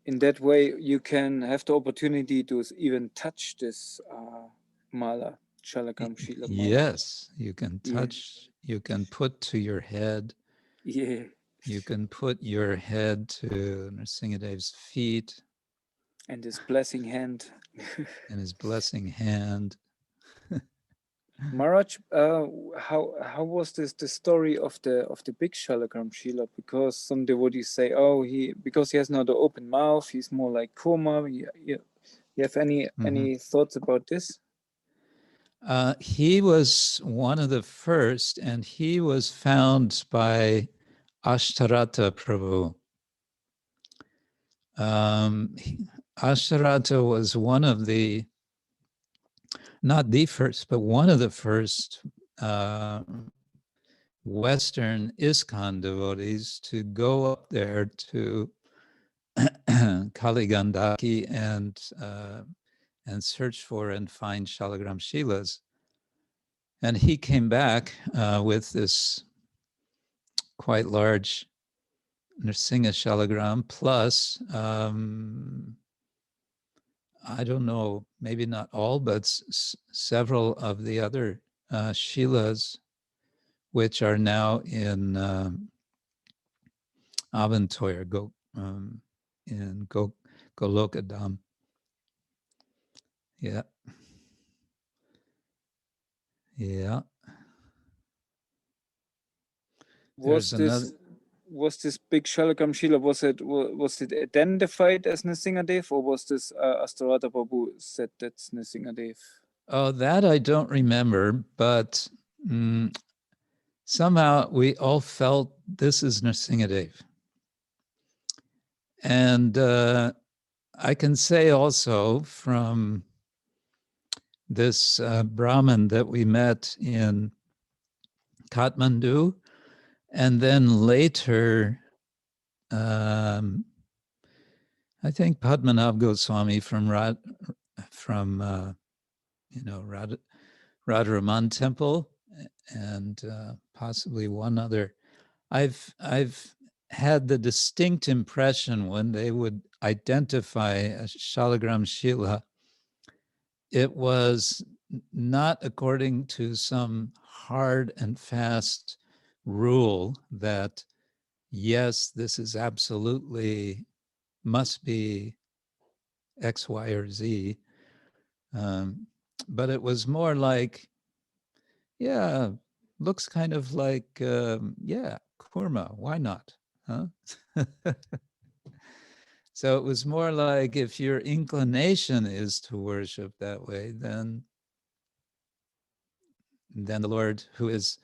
E: In that way, you can have the opportunity to even touch this mala, Shalagram Shila mala.
A: Yes, you can touch, you can put to your head.
E: Yeah.
A: You can put your head to Nrsingadev's feet.
E: And his blessing hand.
A: And his blessing hand.
E: Maharaj, how was the story of the big Shalagram Shila? Because some devotees say, oh, because he has not an open mouth, he's more like Kurma. You have any thoughts about this?
A: He was one of the first, and he was found by Ashtarata Prabhu. Ashtarata was one of the, not the first, but one of the first Western ISKCON devotees to go up there to Kaligandaki and and search for and find Shalagram Shilas. And he came back with this quite large Nrsimha Shalagram plus, I don't know, maybe not all, but several of the other Shilas, which are now in Avantoya, in Golokadam. Yeah. Yeah.
E: Was this big Shalagram Shila, was it identified as Nrsimhadev, or was this Astarata Prabhu said that's Nrsimhadev?
A: Oh, that I don't remember, but somehow we all felt this is Nrsimhadev. And I can say also from this Brahmin that we met in Kathmandu, and then later, I think Padmanabh Goswami from Radha-Raman temple, and possibly one other. I've had the distinct impression when they would identify a Shalagram Shila, it was not according to some hard and fast rule that, yes, this is absolutely, must be X, Y, or Z. But it was more like, yeah, looks kind of like, yeah, kurma, why not? Huh? So it was more like if your inclination is to worship that way, then the Lord who is,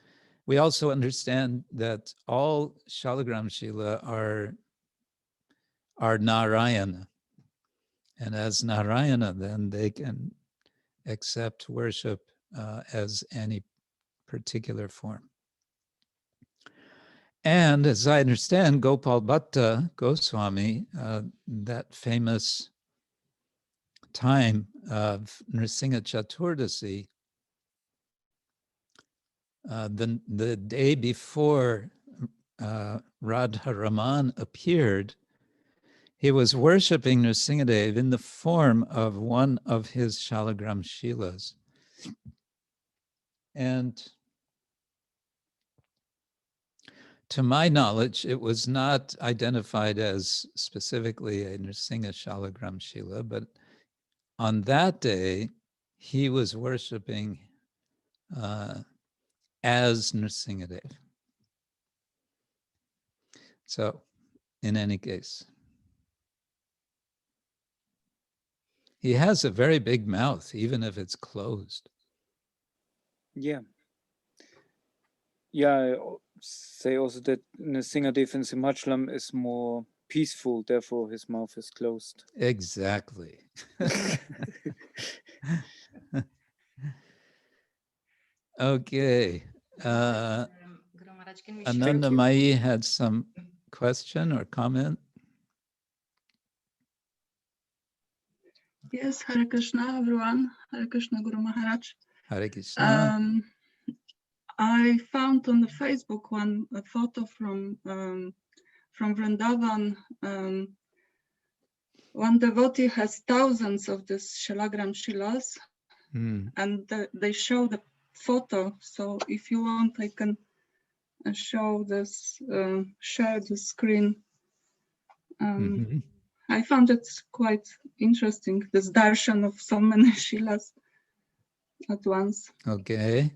A: we also understand that all Shalagram Shila are Narayana. And as Narayana, then they can accept worship as any particular form. And as I understand, Gopal Bhatta Goswami, that famous time of Nrsimha Chaturdasi, the day before Radha-Raman appeared, he was worshipping Nrsimhadev in the form of one of his Shalagram Shilas. And to my knowledge, it was not identified as specifically a Nrsimha Shalagram Shila, but on that day, he was worshiping as Nrsimhadev. So, in any case, he has a very big mouth, even if it's closed.
E: Yeah. Yeah, I say also that Nrsimhadev in Simhachalam is more peaceful, therefore his mouth is closed.
A: Exactly. Okay. Ananda Mai had some question or comment.
G: Yes, Hare Krishna, everyone. Hare Krishna, Guru Maharaj.
A: Hare Krishna.
G: I found on the Facebook a photo from Vrindavan. One devotee has thousands of these Shalagram Shilas, and they show the photo. So if you want, I can show this, share the screen. I found it quite interesting, this darshan of so many Shilas at once.
A: Okay.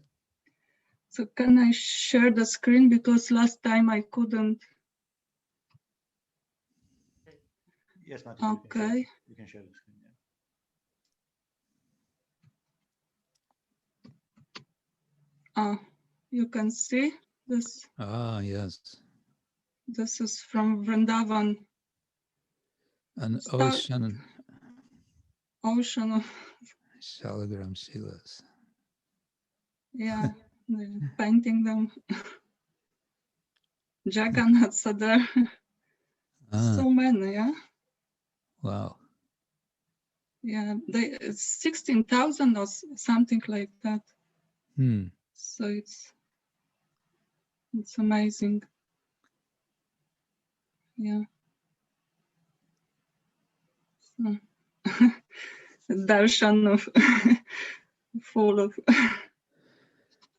G: So can I share the screen, because last time I couldn't?
B: Yes, Mati,
G: okay.
B: You can share the screen.
G: Yeah. You can see this.
A: Ah, yes.
G: This is from Vrindavan.
A: An ocean
G: of
A: Shalagram Shilas.
G: Yeah, painting them. Jagannaths are there. So many, yeah.
A: Wow.
G: Yeah, it's 16,000 or something like that. So it's amazing. Yeah. So, darshan of full of.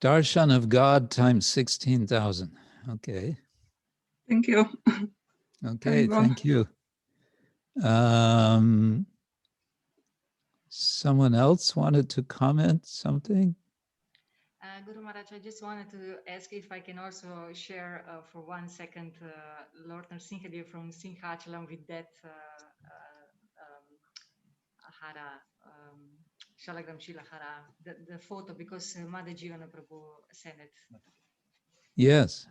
A: Darshan of God times 16,000. Okay.
G: Thank you.
A: Okay, thank you. Someone else wanted to comment something?
C: Guru Maharaj, I just wanted to ask if I can also share for 1 second Lord Nrsimhadev from Singhachalam with that hara, Shalagram Shila Hara, the photo, because Mother Jivana Prabhu sent it.
A: Yes.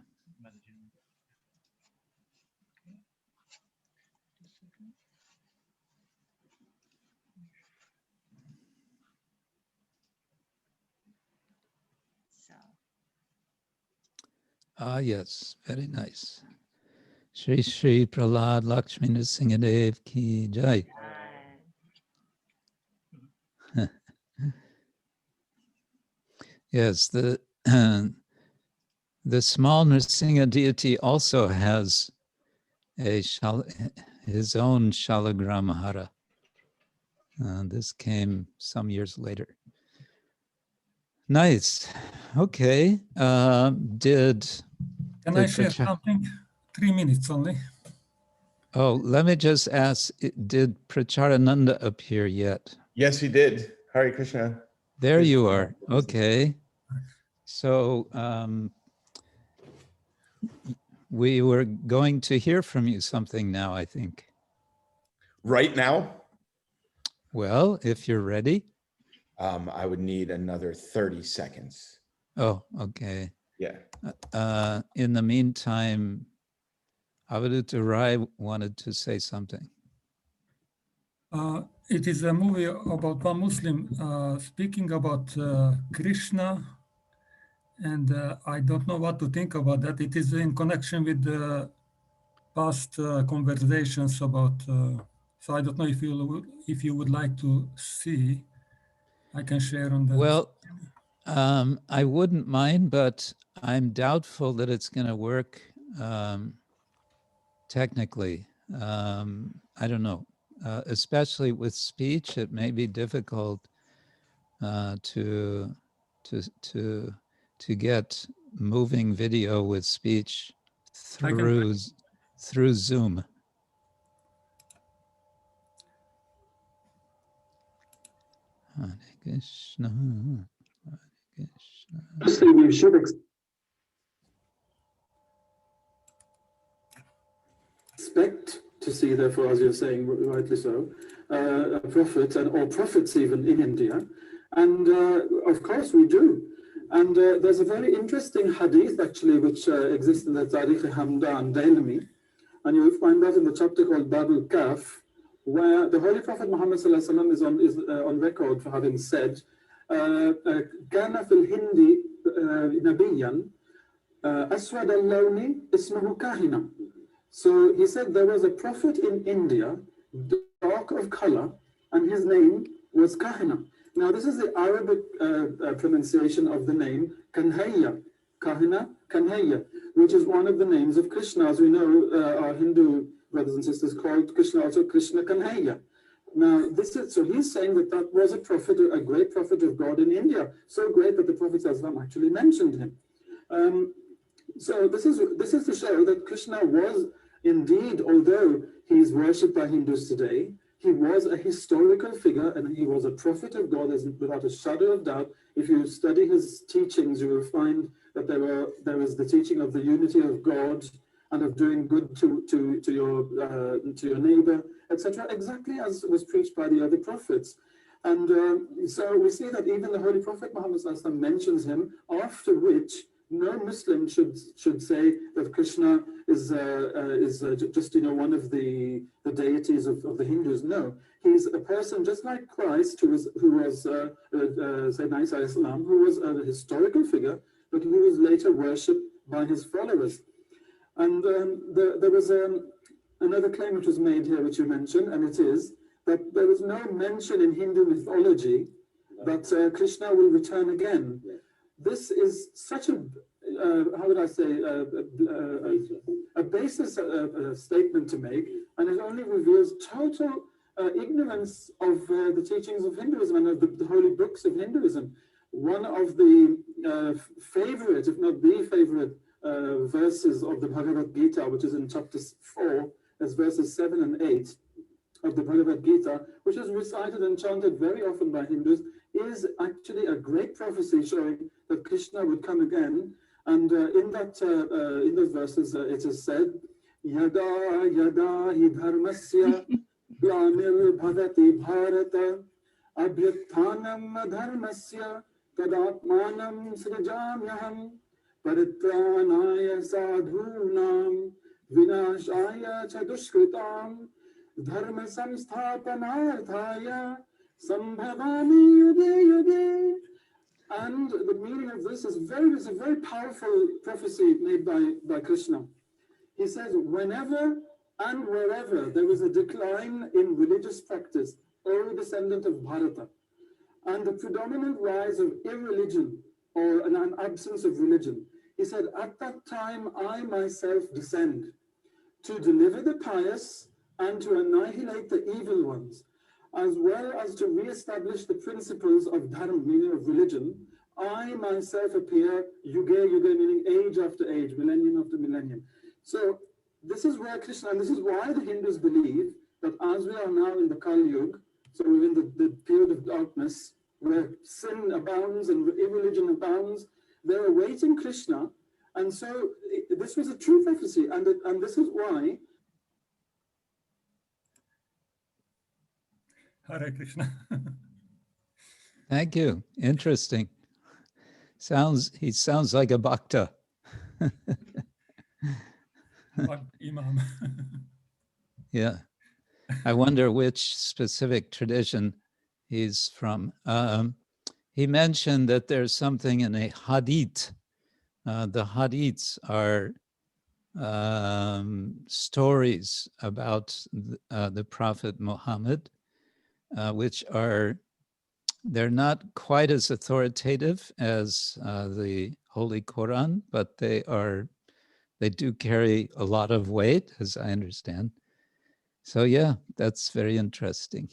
A: Ah, yes, very nice. Shri Shri Prahlad Lakshmi Nrsimhadev ki jai. Yes, the small Nrsimha deity also has his own Shalagram Hara. This came some years later. Nice. Okay.
D: Can I share something? 3 minutes only.
A: Oh, let me just ask, did Pracharananda appear yet?
H: Yes, he did. Hare Krishna.
A: There you are. Okay. So we were going to hear from you something now, I think.
H: Right now?
A: Well, if you're ready.
H: I would need another 30 seconds.
A: Oh, okay.
H: Yeah.
A: In the meantime, Avadhuta Rai wanted to say something.
D: It is a movie about one Muslim speaking about Krishna, and I don't know what to think about that. It is in connection with the past conversations about. So I don't know if you would like to see. I can share on that.
A: Well, I wouldn't mind, but I'm doubtful that it's going to work technically. I don't know. Especially with speech, it may be difficult to get moving video with speech through Zoom. Hare Krishna, Hare Krishna.
I: Firstly, we should expect to see, therefore, as you're saying, rightly so, a prophet, or prophets even in India. And of course we do. And there's a very interesting hadith, actually, which exists in the Tarikh-i-Hamdan Dailami. And you'll find that in the chapter called Babul Kaf, where the Holy Prophet Muhammad ﷺ is on record for having said, كان في الهند نبيا أسود اللون اسمه كاهنا. So he said there was a prophet in India, dark of color, and his name was Kahina. Now this is the Arabic pronunciation of the name Kanhaiya, Kahina, Kanhaiya, which is one of the names of Krishna. As we know, our Hindu brothers and sisters called Krishna also Krishna Kanhaiya. Now this is, so he's saying that that was a prophet, a great prophet of God in India, so great that the Prophet ﷺ actually mentioned him. So this is to show that Krishna was indeed, although he is worshipped by Hindus today, he was a historical figure and he was a prophet of God, without a shadow of doubt. If you study his teachings, you will find that there is the teaching of the unity of God and of doing good to your neighbor, etc., exactly as was preached by the other prophets. And so we see that even the Holy Prophet Muhammad ﷺ mentions him, after which no Muslim should say that Krishna is just one of the deities of the Hindus. No, he's a person just like Christ, who was Sayyidina Isa Islam, who was a historical figure, but who was later worshipped by his followers. And there was another claim which was made here, which you mentioned, and it is that there is no mention in Hindu mythology that Krishna will return again. This is such a, how would I say, a basis statement to make, and it only reveals total ignorance of the teachings of Hinduism and of the holy books of Hinduism. One of the favorite, if not the favorite, verses of the Bhagavad Gita, which is in chapter 4, as verses 7 and 8 of the Bhagavad Gita, which is recited and chanted very often by Hindus, is actually a great prophecy showing that Krishna would come again. And in those verses, it is said, Yada yada hi dharmasya glanir bhavati bharata abhyathanam adharmasya tadatmanam srijamyaham paritranaya sadhunam vinashaya chadushkritam dharma samsthapanarthaya sambhavami yuge yuge. And the meaning of this is a very powerful prophecy made by Krishna. He says, whenever and wherever there is a decline in religious practice, O descendant of Bharata, and the predominant rise of irreligion or an absence of religion, he said, at that time I myself descend to deliver the pious and to annihilate the evil ones, as well as to re-establish the principles of dharma, meaning of religion. I myself appear, yuge yuge, meaning age after age, millennium after millennium. So this is where Krishna, and this is why the Hindus believe that as we are now in the Kali Yuga, so we're in the period of darkness, where sin abounds and irreligion abounds, they're awaiting Krishna. And so this was a true prophecy, and this is why.
D: Hare Krishna.
A: Thank you. Interesting. He sounds like a bhakta.
D: Imam.
A: Yeah. I wonder which specific tradition he's from. He mentioned that there's something in a hadith. The hadiths are stories about the Prophet Muhammad, which they're not quite as authoritative as the Holy Quran, but they do carry a lot of weight, as I understand. So yeah, that's very interesting.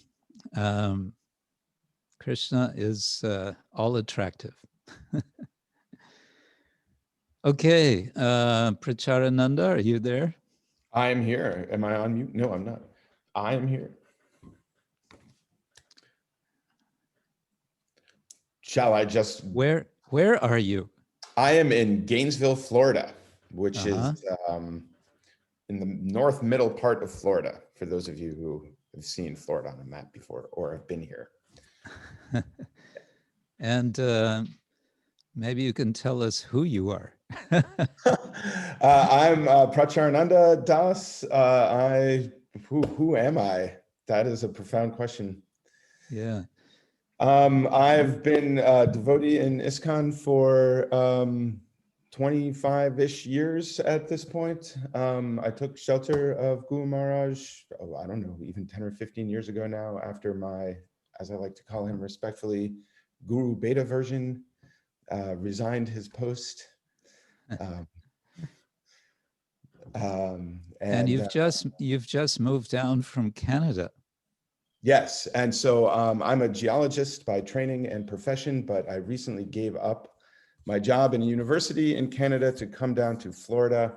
A: Krishna is all attractive. Okay, Pracharananda, are you there?
H: I am here. Am I on mute? No, I'm not. I am here. Shall I just...
A: Where are you?
H: I am in Gainesville, Florida, which is in the north middle part of Florida, for those of you who have seen Florida on a map before or have been here.
A: And maybe you can tell us who you are.
H: I'm Pracharananda Das. Who am I? That is a profound question.
A: Yeah.
H: I've been a devotee in ISKCON for 25-ish years at this point. I took shelter of Guru Maharaj, I don't know, even 10 or 15 years ago now, after my, as I like to call him respectfully, Guru Beta version resigned his post.
A: And you've just moved down from Canada.
H: Yes, and so I'm a geologist by training and profession, but I recently gave up my job in a university in Canada to come down to Florida,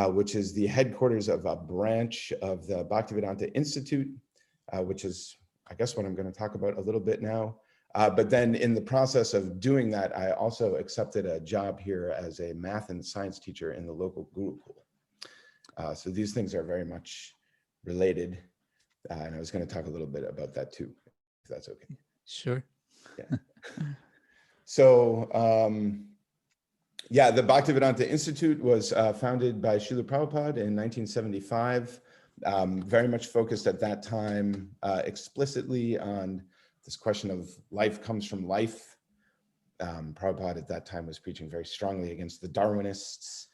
H: which is the headquarters of a branch of the Bhaktivedanta Institute, which is, I guess, what I'm going to talk about a little bit now. But then in the process of doing that, I also accepted a job here as a math and science teacher in the local Gurukul. So these things are very much related. And I was going to talk a little bit about that too, if that's okay.
A: Sure.
H: Yeah. So, yeah, the Bhaktivedanta Institute was founded by Srila Prabhupada in 1975, very much focused at that time explicitly on this question of life comes from life. Prabhupada at that time was preaching very strongly against the Darwinists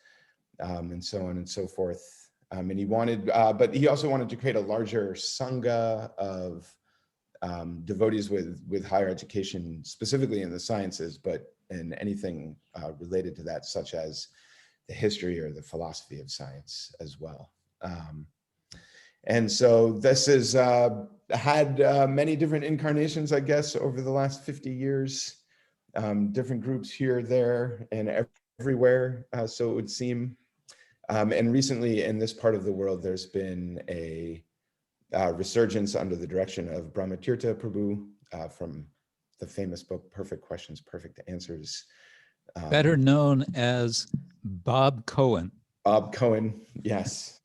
H: and so on and so forth. And he wanted, but he also wanted to create a larger Sangha of devotees with higher education, specifically in the sciences, but in anything related to that, such as the history or the philosophy of science as well. And so this has had many different incarnations, I guess, over the last 50 years, different groups here, there, and everywhere, so it would seem. And recently in this part of the world, there's been a resurgence under the direction of Brahmatirtha Prabhu from the famous book, Perfect Questions, Perfect Answers.
A: Better known as Bob Cohen.
H: Bob Cohen, yes.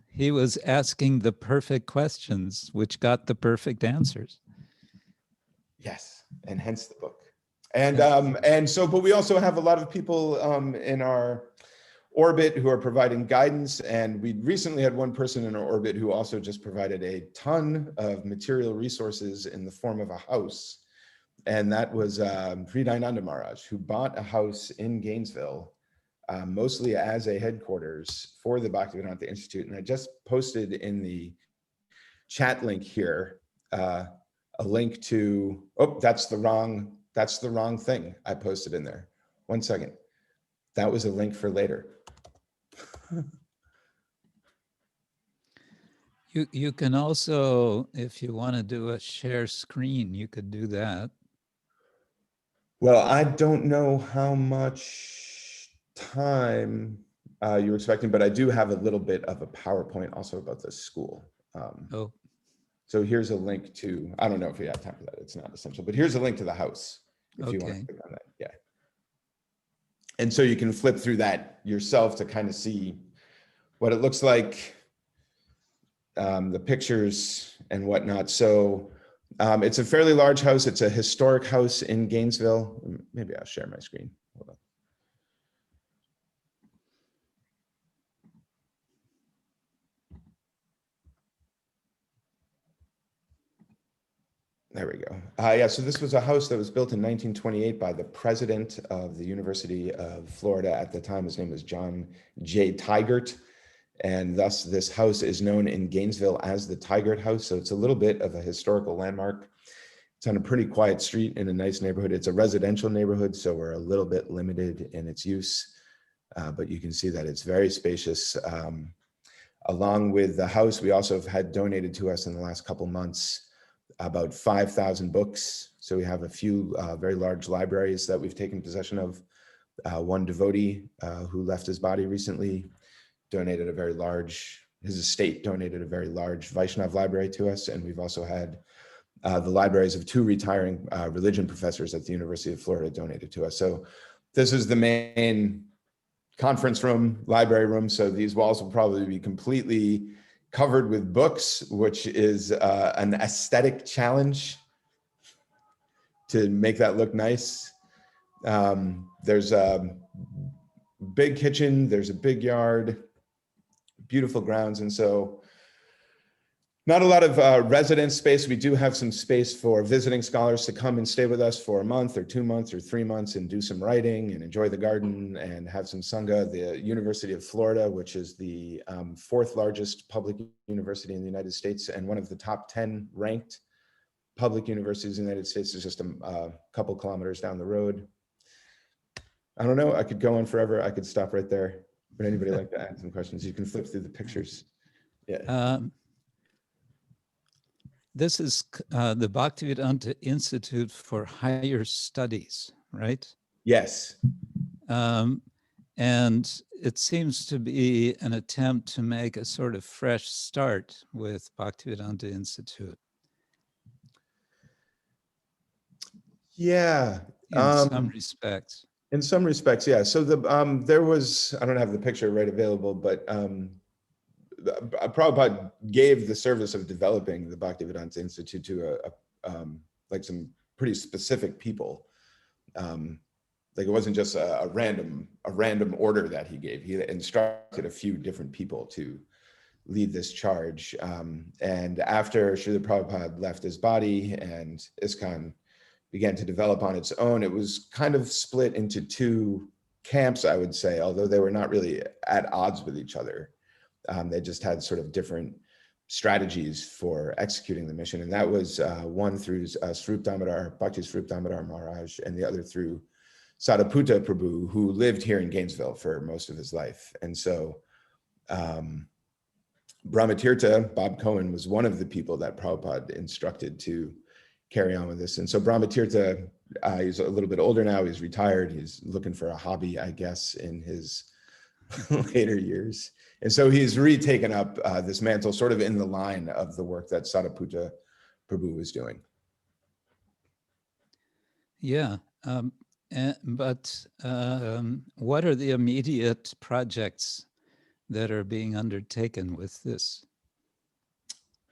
A: He was asking the perfect questions, which got the perfect answers.
H: Yes, and hence the book. And so, but we also have a lot of people in our orbit who are providing guidance, and we recently had one person in our orbit who also just provided a ton of material resources in the form of a house, and that was Hridayananda Maharaj, who bought a house in Gainesville, mostly as a headquarters for the Bhaktivedanta Institute. And I just posted in the chat link here a link to, oh, that's the wrong thing I posted in there. 1 second. That was a link for later.
A: You can also, if you want to do a share screen, you could do that.
H: Well, I don't know how much time you're expecting, but I do have a little bit of a PowerPoint also about this school.
A: Oh.
H: So here's a link to, I don't know if we have time for that, it's not essential, but here's a link to the house if you want to click on that, yeah. And so you can flip through that yourself to kind of see what it looks like, the pictures and whatnot. So it's a fairly large house. It's a historic house in Gainesville. Maybe I'll share my screen. Hold on. There we go. Yeah, so this was a house that was built in 1928 by the president of the University of Florida at the time. His name was John J. Tigert. And thus this house is known in Gainesville as the Tigert House. So it's a little bit of a historical landmark. It's on a pretty quiet street in a nice neighborhood. It's a residential neighborhood, so we're a little bit limited in its use. But you can see that it's very spacious. Along with the house, we also have had donated to us in the last couple months about 5,000 books. So we have a few very large libraries that we've taken possession of. One devotee who left his body recently donated a very large, his estate donated a very large Vaishnav library to us. And we've also had the libraries of 2 retiring religion professors at the University of Florida donated to us. So this is the main conference room, library room. So these walls will probably be completely covered with books, which is an aesthetic challenge to make that look nice. There's a big kitchen, there's a big yard, beautiful grounds. And so not a lot of residence space. We do have some space for visiting scholars to come and stay with us for a month or 2 months or 3 months and do some writing and enjoy the garden and have some Sangha. The University of Florida, which is the 4th largest public university in the United States and one of the top 10 ranked public universities in the United States, is just a couple kilometers down the road. I don't know, I could go on forever. I could stop right there. Would anybody like to add some questions? You can flip through the pictures. Yeah.
A: This is the Bhaktivedanta Institute for Higher Studies, right?
H: Yes.
A: And it seems to be an attempt to make a sort of fresh start with Bhaktivedanta Institute.
H: Yeah.
A: In some respects.
H: In some respects, yeah. So there was, I don't have the picture right available, but Prabhupada gave the service of developing the Bhaktivedanta Institute to like some pretty specific people. Like it wasn't just a random order that he gave. He instructed a few different people to lead this charge. And after Srila Prabhupada left his body and ISKCON began to develop on its own, it was kind of split into 2 camps, I would say, although they were not really at odds with each other. They just had sort of different strategies for executing the mission. And that was one through Swarup Damodar, Bhakti Swarup Damodar Maharaj, and the other through Sadhuputta Prabhu, who lived here in Gainesville for most of his life. And so Brahmatirtha, Bob Cohen, was one of the people that Prabhupada instructed to carry on with this. And so Brahmatirtha, he's a little bit older now, he's retired, he's looking for a hobby, I guess, in his later years. And so he's retaken up this mantle sort of in the line of the work that Sadhuputta Prabhu was doing.
A: Yeah, but what are the immediate projects that are being undertaken with this?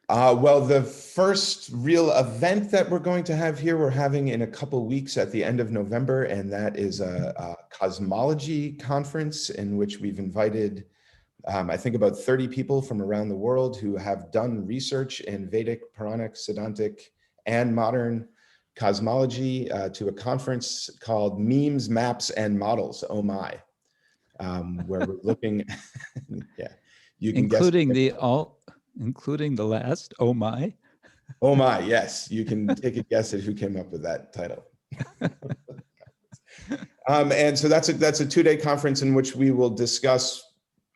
H: Well, the first real event that we're going to have here, we're having in a couple of weeks at the end of November, and that is a cosmology conference in which we've invited, I think, about 30 people from around the world who have done research in Vedic, Puranic, Siddhantic, and modern cosmology to a conference called Memes, Maps, and Models, oh my, where we're looking, yeah, you can
A: including
H: guess.
A: Including the last, oh my?
H: Oh my, yes. You can take a guess at who came up with that title. And so that's a 2-day conference in which we will discuss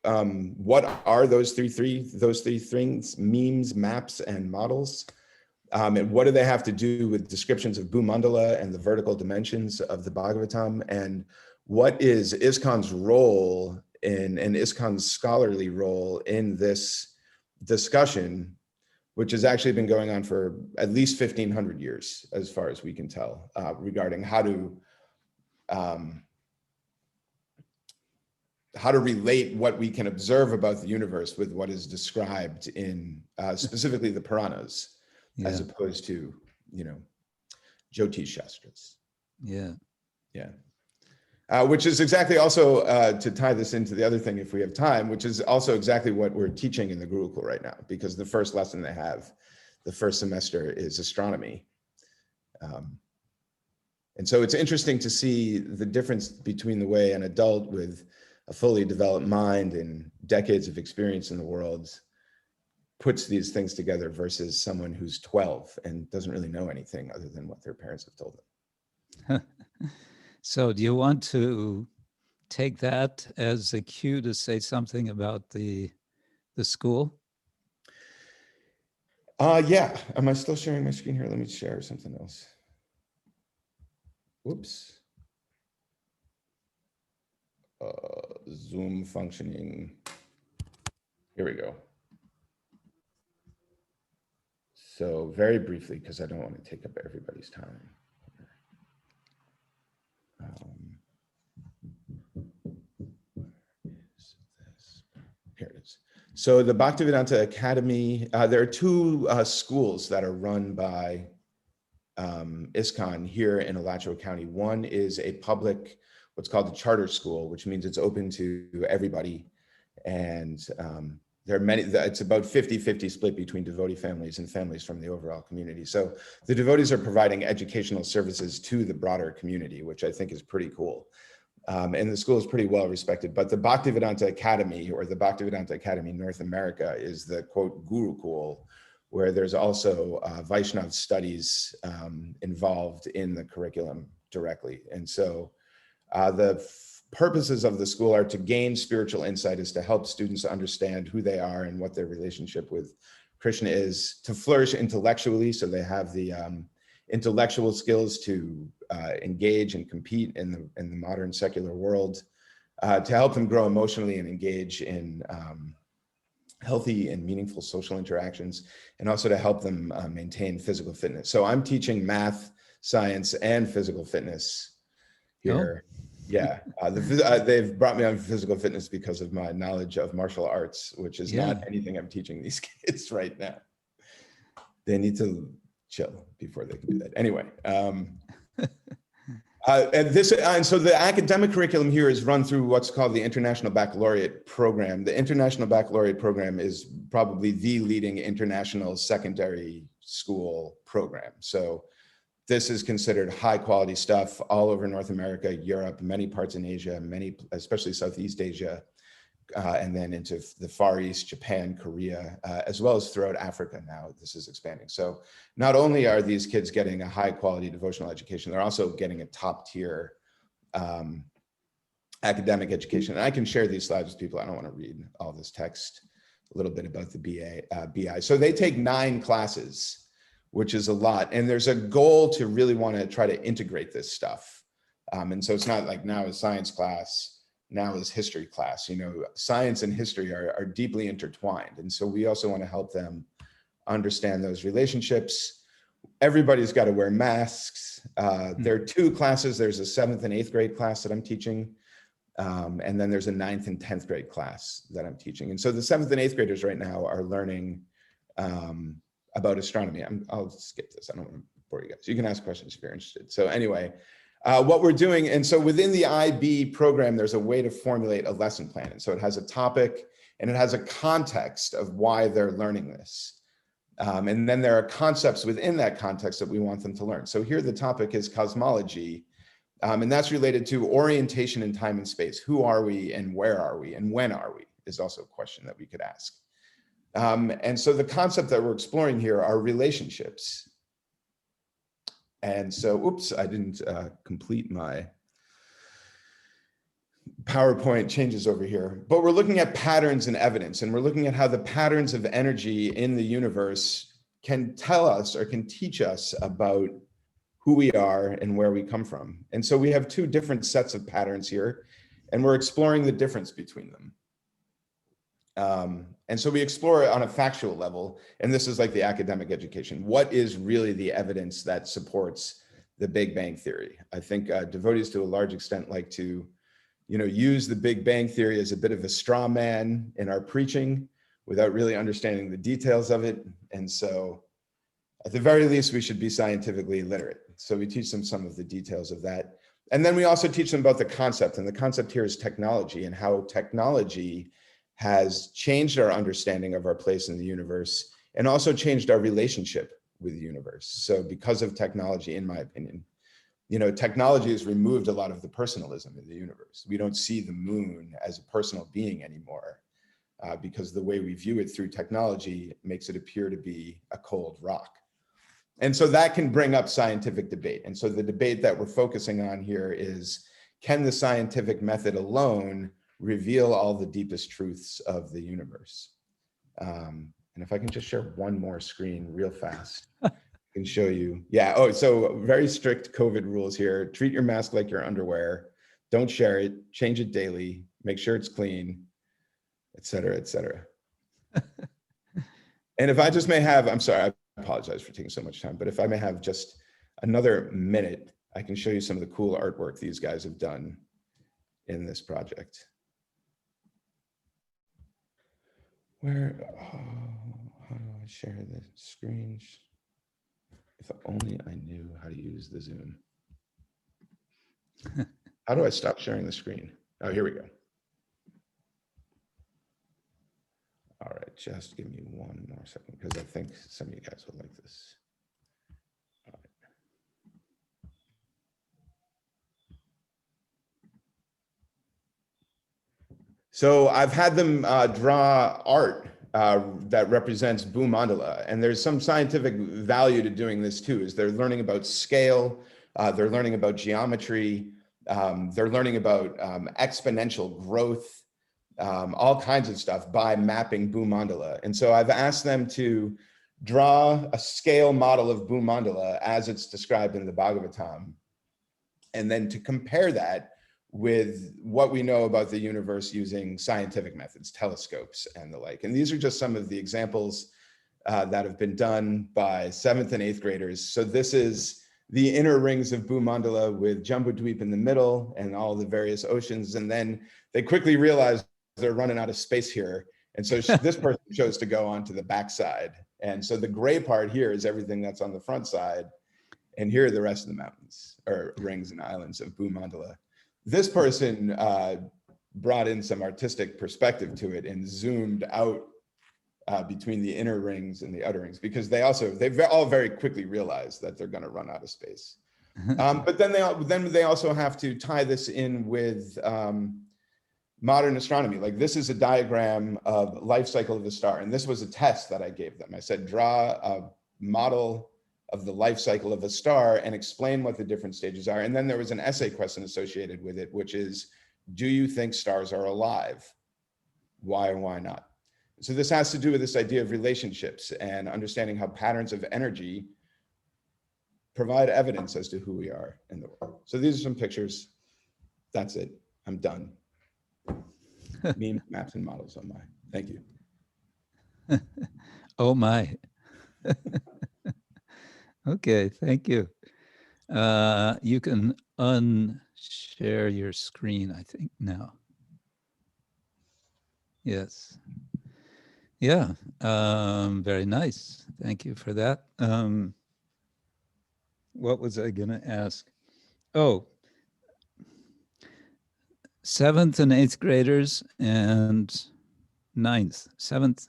H: what are those three things, memes, maps, and models. And what do they have to do with descriptions of Bhumandala and the vertical dimensions of the Bhagavatam? And what is ISKCON's role and ISKCON's scholarly role in this discussion, which has actually been going on for at least 1,500 years, as far as we can tell, regarding how to relate what we can observe about the universe with what is described in specifically the Puranas, as opposed to, Jyotish Shastras.
A: Yeah.
H: Yeah. Which is exactly also, to tie this into the other thing, if we have time, which is also exactly what we're teaching in the Gurukul right now, because the first lesson they have, the first semester, is astronomy. And so it's interesting to see the difference between the way an adult with a fully developed mind and decades of experience in the world puts these things together versus someone who's 12 and doesn't really know anything other than what their parents have told them.
A: So do you want to take that as a cue to say something about the school?
H: Yeah. Am I still sharing my screen here? Let me share something else. Whoops. Zoom functioning. Here we go. So very briefly, because I don't want to take up everybody's time. Here it is. So the Bhaktivedanta Academy, there are 2 schools that are run by ISKCON here in Alachua County. One is a public, what's called the charter school, which means it's open to everybody. And there are many, it's about 50-50 split between devotee families and families from the overall community. So the devotees are providing educational services to the broader community, which I think is pretty cool. And the school is pretty well respected, but the Bhaktivedanta Academy, or the Bhaktivedanta Academy North America, is the quote Gurukul, where there's also Vaishnava studies involved in the curriculum directly. And so the purposes of the school are to gain spiritual insight, is to help students understand who they are and what their relationship with Krishna is, to flourish intellectually, so they have the intellectual skills to engage and compete in the modern secular world, to help them grow emotionally and engage in healthy and meaningful social interactions, and also to help them maintain physical fitness. So I'm teaching math, science, and physical fitness here. Oh. Yeah, they've brought me on physical fitness because of my knowledge of martial arts, which is not anything I'm teaching these kids right now. They need to chill before they can do that. Anyway, and so the academic curriculum here is run through what's called the International Baccalaureate Program. The International Baccalaureate Program is probably the leading international secondary school program. So this is considered high quality stuff all over North America, Europe, many parts in Asia, especially Southeast Asia, and then into the Far East, Japan, Korea, as well as throughout Africa now. This is expanding. So not only are these kids getting a high quality devotional education, they're also getting a top tier academic education. And I can share these slides with people. I don't want to read all this text, a little bit about the BI. So they take 9 classes, which is a lot. And there's a goal to really want to try to integrate this stuff. And so it's not like now is science class, now is history class. You know, science and history are deeply intertwined. And so we also want to help them understand those relationships. Everybody's got to wear masks. There are 2 classes. There's a 7th and 8th grade class that I'm teaching. And then there's a 9th and 10th grade class that I'm teaching. And so the 7th and 8th graders right now are learning about astronomy. I'll skip this. I don't want to bore you guys. You can ask questions if you're interested. So anyway, what we're doing, and so within the IB program, there's a way to formulate a lesson plan. And so it has a topic and it has a context of why they're learning this. And then there are concepts within that context that we want them to learn. So here the topic is cosmology. And that's related to orientation in time and space. Who are we and where are we and when are we is also a question that we could ask. And so the concept that we're exploring here are relationships. And so, oops, I didn't complete my PowerPoint changes over here, but we're looking at patterns and evidence, and we're looking at how the patterns of energy in the universe can tell us or can teach us about who we are and where we come from. And so we have 2 different sets of patterns here, and we're exploring the difference between them. And so we explore it on a factual level, and this is like the academic education. What is really the evidence that supports the Big Bang Theory? I think devotees to a large extent like to, you know, use the Big Bang Theory as a bit of a straw man in our preaching without really understanding the details of it. And so at the very least, we should be scientifically literate. So we teach them some of the details of that. And then we also teach them about the concept, and the concept here is technology, and how technology has changed our understanding of our place in the universe and also changed our relationship with the universe. So because of technology, in my opinion, you know, technology has removed a lot of the personalism in the universe. We don't see the moon as a personal being anymore because the way we view it through technology makes it appear to be a cold rock. And so that can bring up scientific debate. And so the debate that we're focusing on here is, can the scientific method alone reveal all the deepest truths of the universe? And if I can just share one more screen real fast, I can show you. Yeah, oh, so very strict COVID rules here. Treat your mask like your underwear. Don't share it, change it daily, make sure it's clean, et cetera, et cetera. And if I just may have, I'm sorry, I apologize for taking so much time, but if I may have just another minute, I can show you some of the cool artwork these guys have done in this project. Where, how do I share the screens? If only I knew how to use the Zoom. How do I stop sharing the screen? Oh, here we go. All right, just give me one more second because I think some of you guys will like this. All right. So I've had them draw art that represents Bhumandala, and there's some scientific value to doing this too, is they're learning about scale, they're learning about geometry, they're learning about exponential growth, all kinds of stuff by mapping Bhumandala. And so I've asked them to draw a scale model of Bhumandala as it's described in the Bhagavatam, and then to compare that with what we know about the universe using scientific methods, telescopes and the like. And these are just some of the examples that have been done by 7th and 8th graders. So this is the inner rings of Bhumandala with Jambudweep in the middle and all the various oceans. And then they quickly realized they're running out of space here. And so this person chose to go onto the backside. And so the gray part here is everything that's on the front side. And here are the rest of the mountains or rings and islands of Bhumandala. This person brought in some artistic perspective to it and zoomed out between the inner rings and the outer rings, because they've all very quickly realized that they're going to run out of space. But then they also have to tie this in with modern astronomy. Like this is a diagram of life cycle of the star. And this was a test that I gave them. I said, draw a model of the life cycle of a star and explain what the different stages are. And then there was an essay question associated with it, which is, do you think stars are alive? Why or why not? So this has to do with this idea of relationships and understanding how patterns of energy provide evidence as to who we are in the world. So these are some pictures. That's it. I'm done. Memes, maps, and models. Oh my. Thank you.
A: Oh my. Okay, thank you. You can unshare your screen, I think, now. Yes. Yeah, very nice. Thank you for that. What was I going to ask? Oh, 7th and 8th graders and 9th, 7th,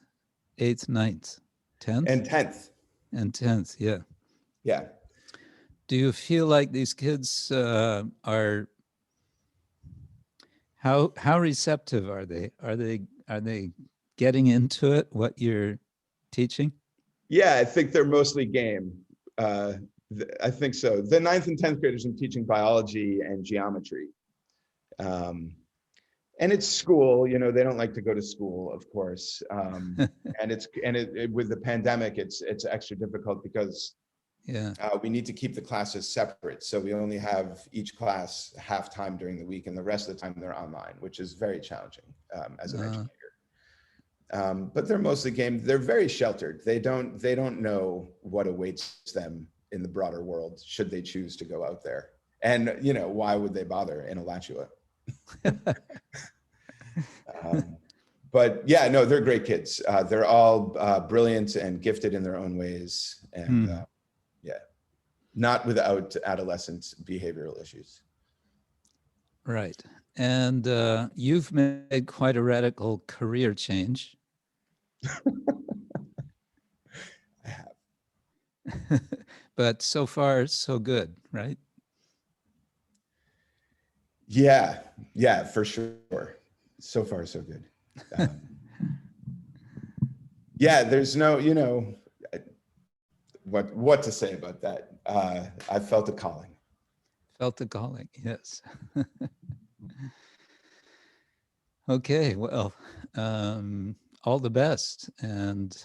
A: 8th, 9th, 10th?
H: And 10th.
A: And 10th, yeah.
H: Yeah.
A: Do you feel like these kids are, how receptive are they? Are they getting into it, what you're teaching?
H: Yeah, I think they're mostly game. I think so. The 9th and 10th graders, I'm teaching biology and geometry. And it's school, you know, they don't like to go to school, of course. And with the pandemic, it's extra difficult because we need to keep the classes separate. So we only have each class half time during the week, and the rest of the time they're online, which is very challenging as an educator. But they're mostly game. They're very sheltered. They don't know what awaits them in the broader world should they choose to go out there. And you know, why would they bother in Alachua? But yeah, no, they're great kids. They're all brilliant and gifted in their own ways, and yeah, not without adolescent behavioral issues.
A: Right. And you've made quite a radical career change.
H: I have.
A: But so far, so good, right?
H: Yeah, for sure. So far, so good. Yeah, there's no, you know, what to say about that. I felt a calling.
A: Felt the calling, yes. Okay, well, all the best. And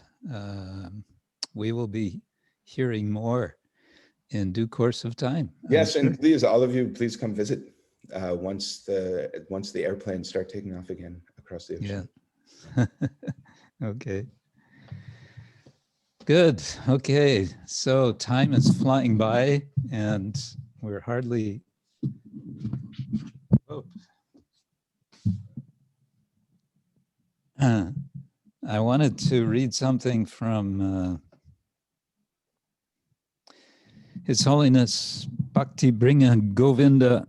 A: we will be hearing more in due course of time.
H: Yes, and please, all of you, please come visit once the airplanes start taking off again across the ocean.
A: Yeah. Okay. Good. Okay. So time is flying by, and we're hardly. Oh. I wanted to read something from His Holiness Bhaktivedanta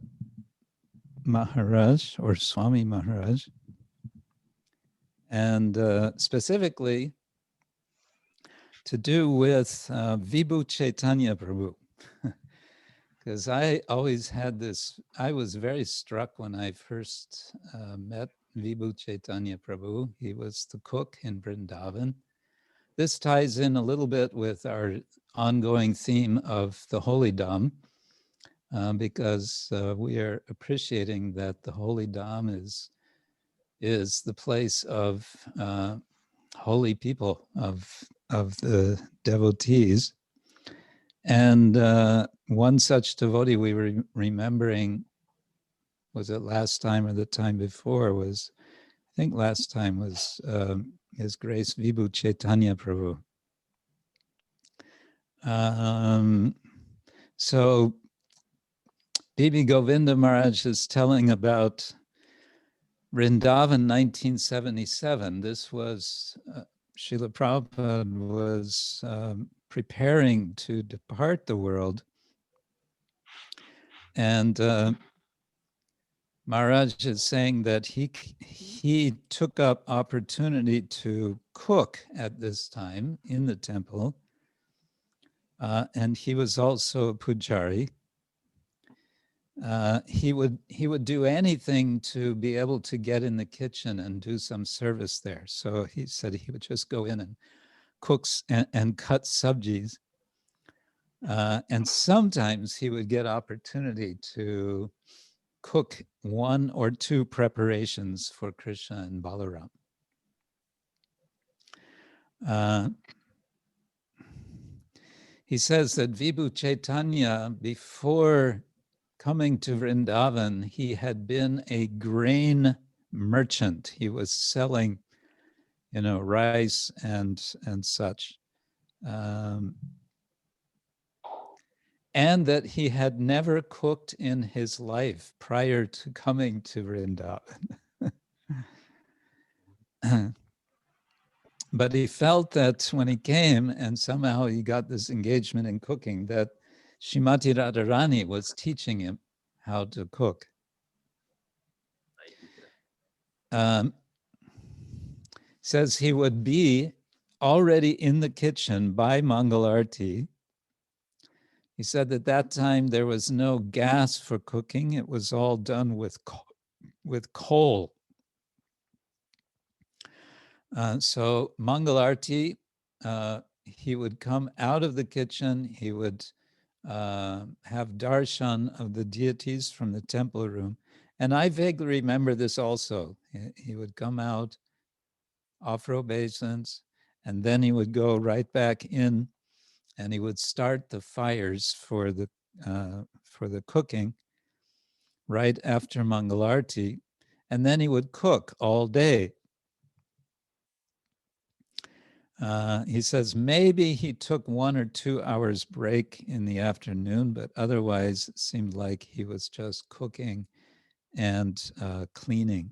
A: Maharaj, or Swami Maharaj, and specifically to do with Vibhu Chaitanya Prabhu. Because I always had this, I was very struck when I first met Vibhu Chaitanya Prabhu. He was the cook in Vrindavan. This ties in a little bit with our ongoing theme of the Holy Dham, because we are appreciating that the Holy Dham is the place of holy people, of the devotees. And one such devotee we were remembering, was it last time or the time before, was, I think last time was His Grace Vibhu Chaitanya Prabhu. So Bibi Govinda Maharaj is telling about Vrindavan 1977. This was, Srila Prabhupada was preparing to depart the world. And Maharaj is saying that he took up opportunity to cook at this time in the temple. And he was also a pujari. he would do anything to be able to get in the kitchen and do some service there. So he said he would just go in and cook and cut sabjis. And sometimes he would get opportunity to cook 1 or 2 preparations for Krishna and Balaram. He says that Vibhu Chaitanya, before coming to Vrindavan, he had been a grain merchant. He was selling, rice and such. And that he had never cooked in his life prior to coming to Vrindavan. But he felt that when he came and somehow he got this engagement in cooking, that Srimati Radharani was teaching him how to cook. Says he would be already in the kitchen by Mangalarti. He said at that time there was no gas for cooking. It was all done with coal. So Mangalarti, he would come out of the kitchen. He would have darshan of the deities from the temple room. And I vaguely remember this also. He would come out, offer obeisance, and then he would go right back in and he would start the fires for the cooking right after Mangalarti. And then he would cook all day. He says maybe he took 1 or 2 hours break in the afternoon, but otherwise it seemed like he was just cooking and cleaning.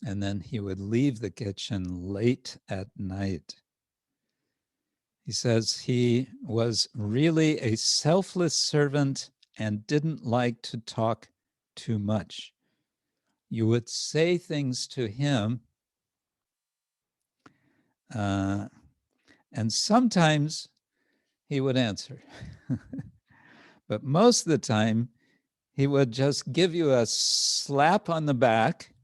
A: And then he would leave the kitchen late at night. He says he was really a selfless servant and didn't like to talk too much. You would say things to him, and sometimes he would answer. But most of the time, he would just give you a slap on the back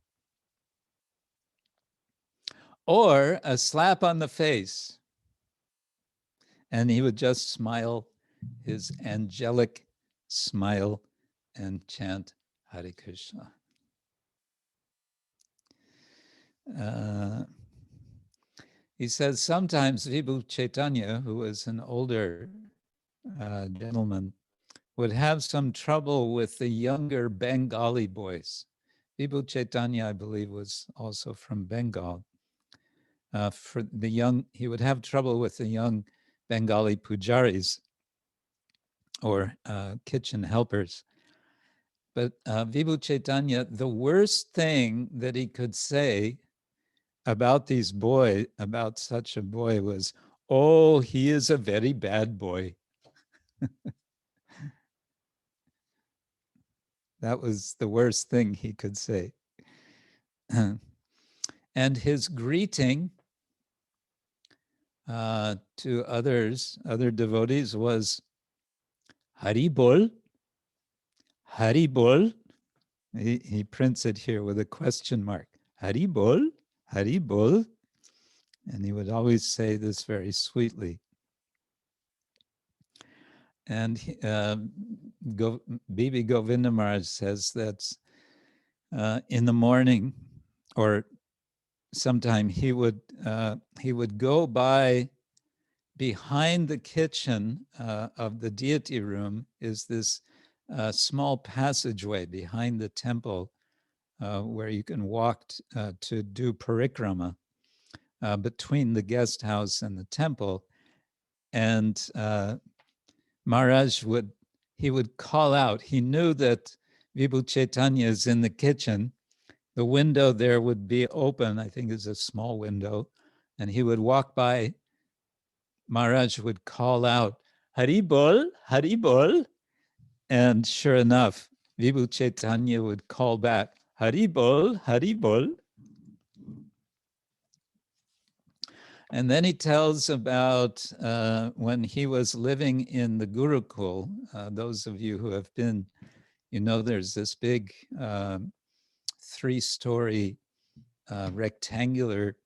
A: or a slap on the face. And he would just smile his angelic smile and chant Hare Krishna. He says sometimes Vibhu Chaitanya, who was an older gentleman, would have some trouble with the younger Bengali boys. Vibhu Chaitanya, I believe, was also from Bengal. He would have trouble with the young Bengali pujaris or kitchen helpers. But Vibhu Chaitanya, the worst thing that he could say about about such a boy was, "Oh, he is a very bad boy." That was the worst thing he could say. And his greeting to other devotees was Hari Bol, Hari Bol. He prints it here with a question mark. Hari Bol, Hari Bol. And he would always say this very sweetly. And Bibi Govinda Maharaj says that in the morning, or sometime he would go by behind the kitchen of the deity room is this small passageway behind the temple where you can walk to do parikrama between the guest house and the temple. And Maharaj would call out. He knew that Vibhu Chaitanya is in the kitchen. The window there would be open, I think it's a small window, and he would walk by. Maharaj would call out, Hari Bol, Hari Bol. And sure enough, Vibhu Chaitanya would call back, Hari Bol, Hari Bol. And then he tells about when he was living in the Gurukul. Those of you who have been you know, there's this big 3-story rectangular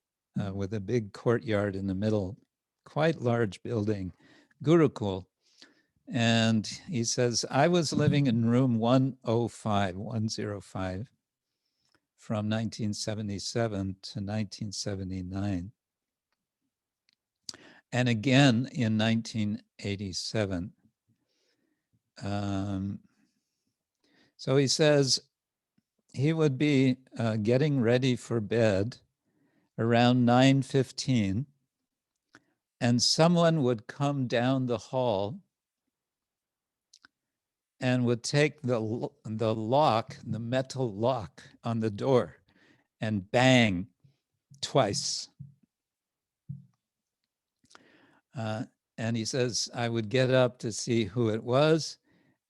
A: with a big courtyard in the middle, quite large building, Gurukul. And he says, I was living in room 105 from 1977 to 1979. And again in 1987. So he says he would be getting ready for bed around 9:15, and someone would come down the hall and would take the lock, the metal lock on the door, and bang twice. And he says, I would get up to see who it was,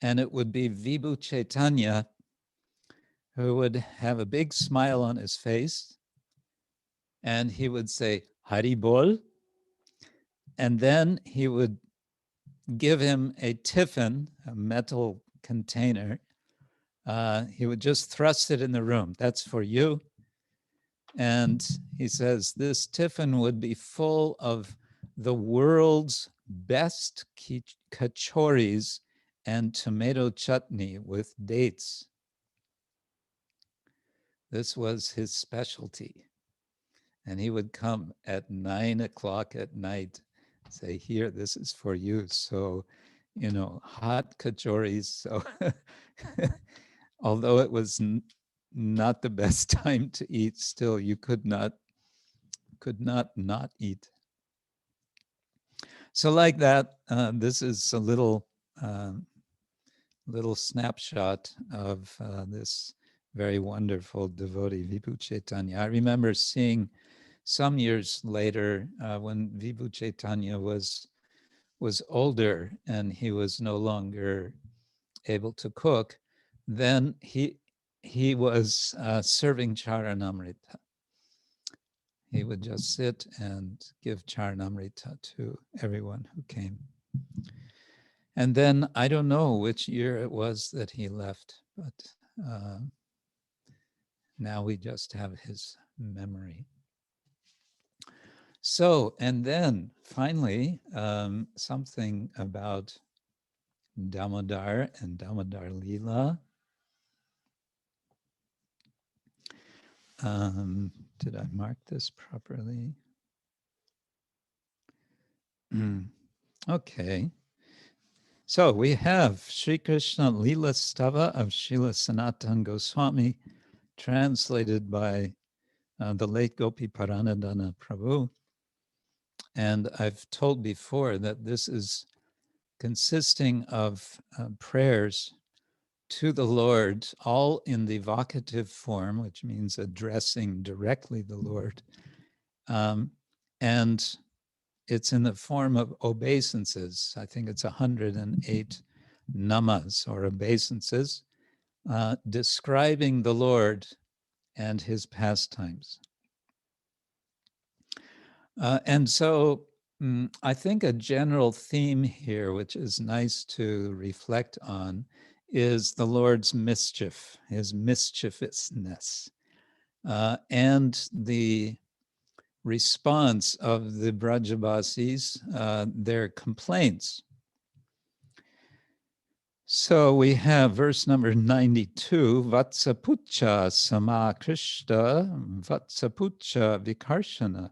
A: and it would be Vibhu Chaitanya, who would have a big smile on his face, and he would say, Hari Bol, and then he would give him a tiffin, a metal container. He would just thrust it in the room. That's for you. And he says, this tiffin would be full of the world's best kachoris and tomato chutney with dates. This was his specialty. And he would come at 9 o'clock at night, say, here, this is for you. So, you know, hot kachoris. So although it was not the best time to eat, still you could not eat. So like that, this is a little snapshot of this very wonderful devotee, Vibhu Chaitanya. I remember seeing some years later when Vibhu Chaitanya was older and he was no longer able to cook, then he was serving charanamrita. He would just sit and give charanamrita to everyone who came. And then I don't know which year it was that he left, but now we just have his memory. So, and then finally, something about Damodar and Damodar Leela. Did I mark this properly? Okay. So we have Sri Krishna Leela Stava of Srila Sanatana Goswami, translated by the late Gopi Paranadhana Prabhu. And I've told before that this is consisting of prayers to the Lord, all in the vocative form, which means addressing directly the Lord. And it's in the form of obeisances. I think it's 108 namas or obeisances, describing the Lord and his pastimes. And so I think a general theme here, which is nice to reflect on, is the Lord's mischief, his mischievousness, and the response of the Brajabasis, their complaints. So we have verse number 92, Vatsapucha samakrishta, Vatsapucha vikarshana,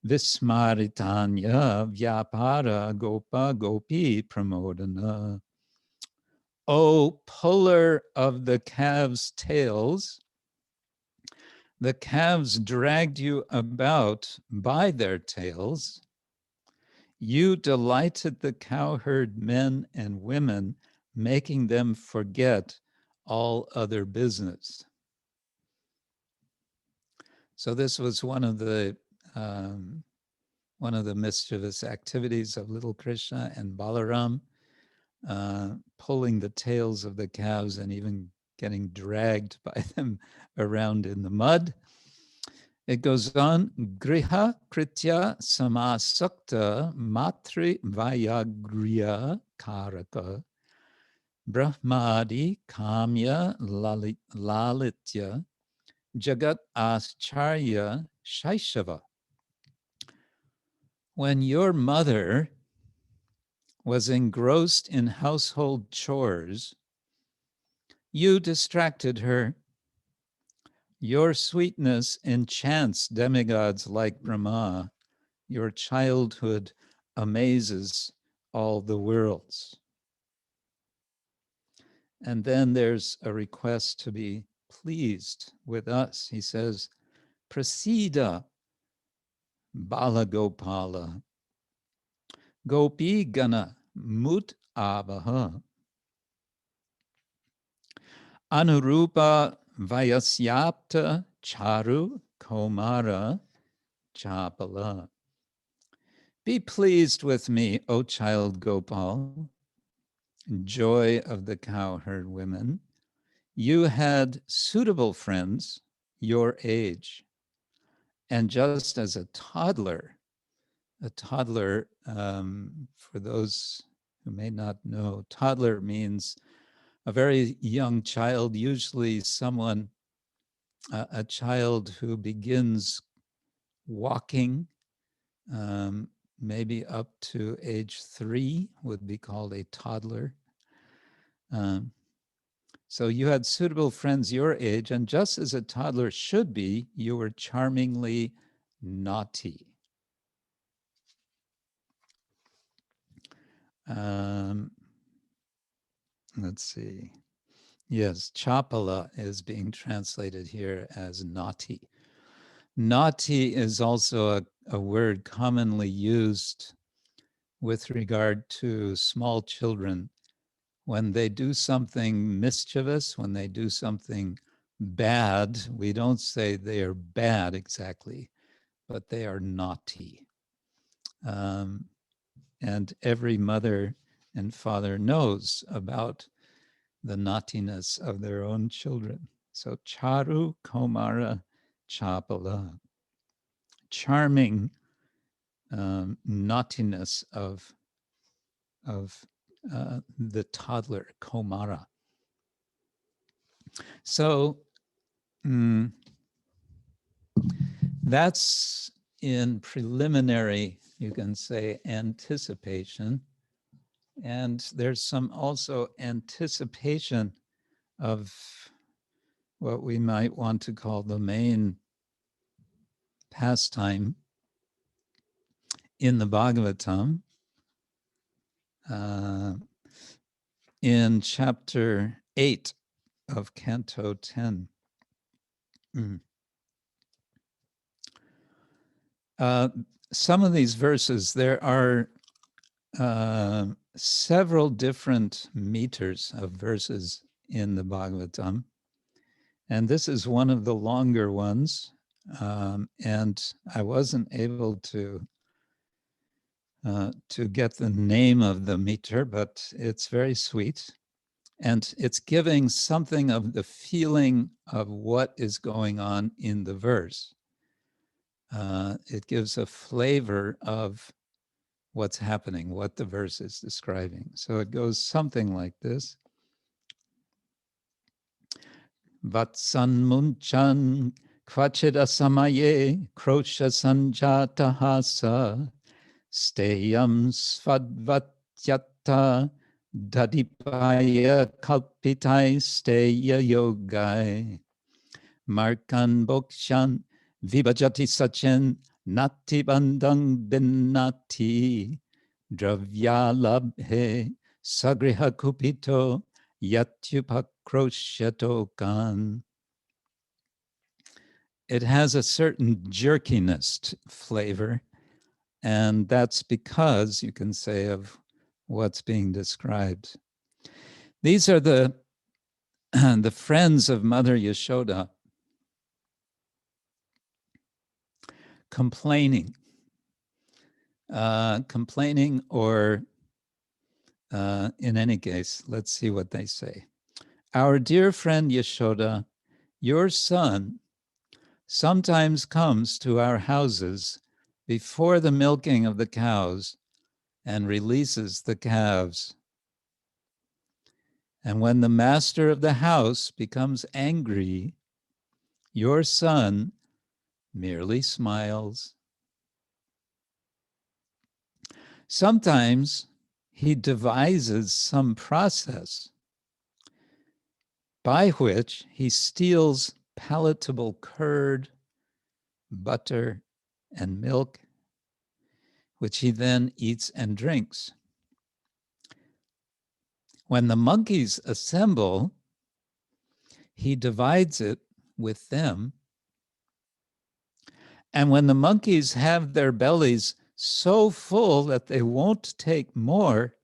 A: Vismaritanya vyapara gopa gopi pramodana. O puller of the calves' tails, the calves dragged you about by their tails. You delighted the cowherd men and women, making them forget all other business. So this was one of the mischievous activities of little Krishna and Balaram, pulling the tails of the calves and even getting dragged by them around in the mud. It goes on, Griha Kritya Samasakta Matri Vayagriya Karaka Brahmadi Kamya Lalitya Jagat Ascharya Shaishava. When your mother was engrossed in household chores, you distracted her. Your sweetness enchants demigods like Brahma. Your childhood amazes all the worlds. And then there's a request to be pleased with us. He says, Prasida Balagopala Gopi Gana Mut Avaha Anurupa Vayasyapta Charu Komara Chapala. Be pleased with me, O child Gopal, joy of the cowherd women. You had suitable friends your age, and just as a toddler, for those who may not know, toddler means a very young child, usually someone, a child who begins walking, maybe up to age 3 would be called a toddler. So you had suitable friends your age, and just as a toddler should be, you were charmingly naughty. Let's see. Yes, chapala is being translated here as naughty. Naughty is also a word commonly used with regard to small children. When they do something mischievous, when they do something bad, we don't say they are bad exactly, but they are naughty. And every mother and father knows about the naughtiness of their own children. So charu komara chapala, charming naughtiness of the toddler, komara. So that's in preliminary, you can say, anticipation. And there's some also anticipation of what we might want to call the main pastime in the Bhagavatam. In chapter 8 of Canto 10. Some of these verses, there are several different meters of verses in the Bhagavatam. And this is one of the longer ones. And I wasn't able to get the name of the meter, but it's very sweet. And it's giving something of the feeling of what is going on in the verse. It gives a flavor of what's happening, what the verse is describing. So it goes something like this. Vatsan munchan kvachida samaye krosha sanjatahasa steyam svadvatyata dadipaya kalpitai steya yogai markan bokshan vibhajati sachen nati bandang binnati dravyalabhe sagriha kupito yatyupakroshyatokan. It has a certain jerkiness flavor, and that's because, you can say, of what's being described. These are the friends of Mother Yashoda complaining or in any case, let's see what they say. Our dear friend Yashoda, your son sometimes comes to our houses before the milking of the cows and releases the calves. And when the master of the house becomes angry, your son merely smiles. Sometimes he devises some process by which he steals palatable curd, butter, and milk, which he then eats and drinks. When the monkeys assemble, he divides it with them. And when the monkeys have their bellies so full that they won't take more,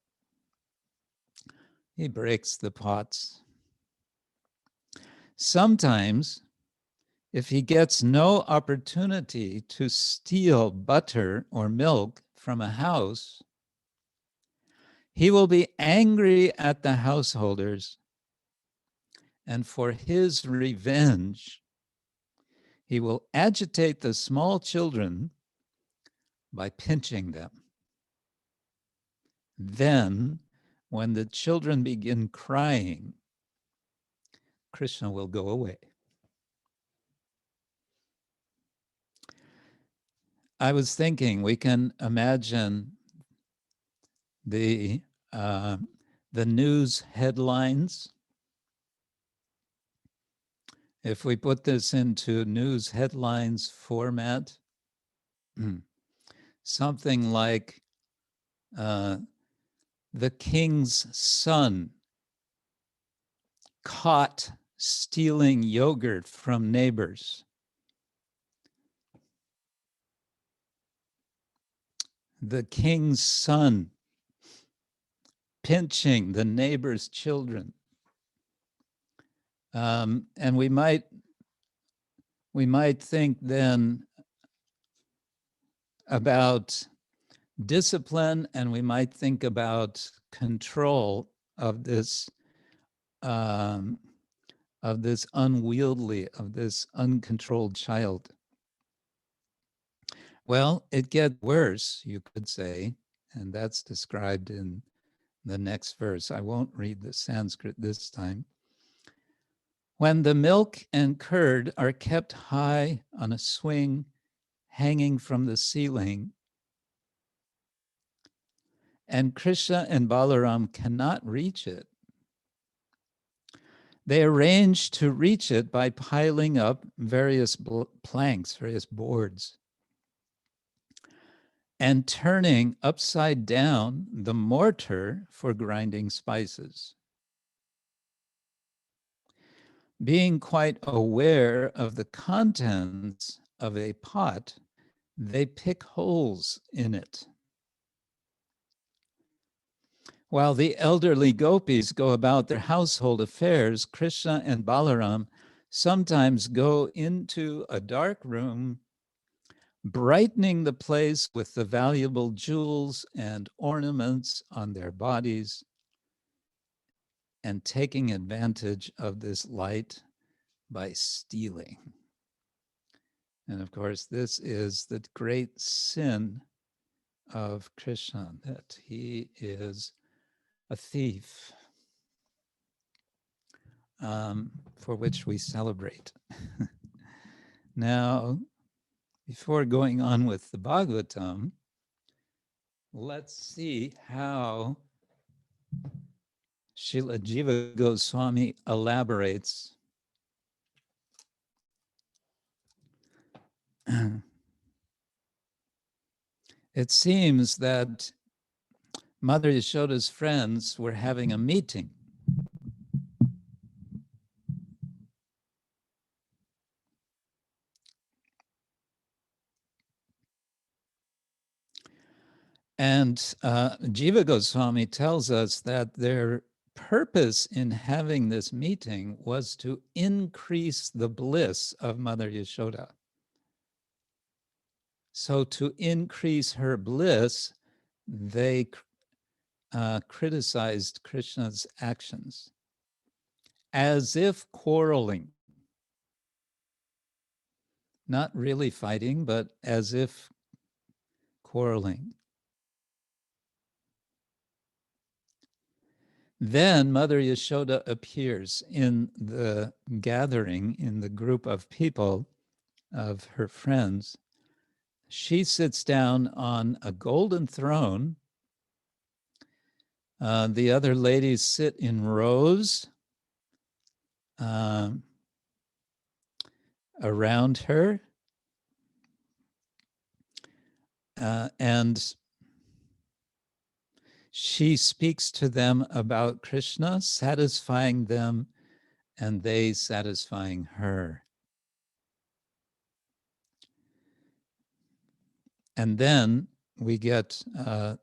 A: he breaks the pots. Sometimes, if he gets no opportunity to steal butter or milk from a house, he will be angry at the householders, and for his revenge, he will agitate the small children by pinching them. Then, when the children begin crying, Krishna will go away. I was thinking we can imagine the news headlines. If we put this into news headlines format, something like the king's son caught stealing yogurt from neighbors. The king's son pinching the neighbor's children. And we might think then about discipline, and we might think about control of this unwieldy, of this uncontrolled child. Well, it gets worse, you could say, and that's described in the next verse. I won't read the Sanskrit this time. When the milk and curd are kept high on a swing hanging from the ceiling, and Krishna and Balaram cannot reach it, they arrange to reach it by piling up various planks, various boards, and turning upside down the mortar for grinding spices. Being quite aware of the contents of a pot, they pick holes in it. While the elderly gopis go about their household affairs, Krishna and Balaram sometimes go into a dark room, brightening the place with the valuable jewels and ornaments on their bodies, and taking advantage of this light by stealing. And of course, this is the great sin of Krishna, that he is a thief, for which we celebrate. Now, before going on with the Bhagavatam, let's see how Srila Jiva Goswami elaborates it seems that Mother Yashoda's friends were having a meeting. And Jiva Goswami tells us that their purpose in having this meeting was to increase the bliss of Mother Yashoda. So to increase her bliss, they criticized Krishna's actions as if quarreling. Not really fighting, but as if quarreling. Then Mother Yashoda appears in the gathering, in the group of people, of her friends. She sits down on a golden throne. The other ladies sit in rows around her. And she speaks to them about Krishna, satisfying them, and they satisfying her. And then we get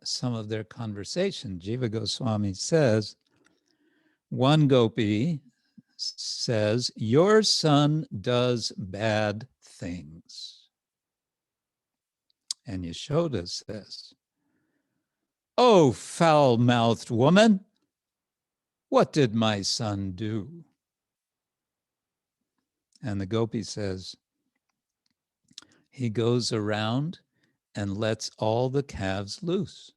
A: some of their conversation. Jiva Goswami says, one gopi says, your son does bad things. And Yashoda says, oh, foul-mouthed woman, what did my son do? And the gopi says, he goes around and lets all the calves loose.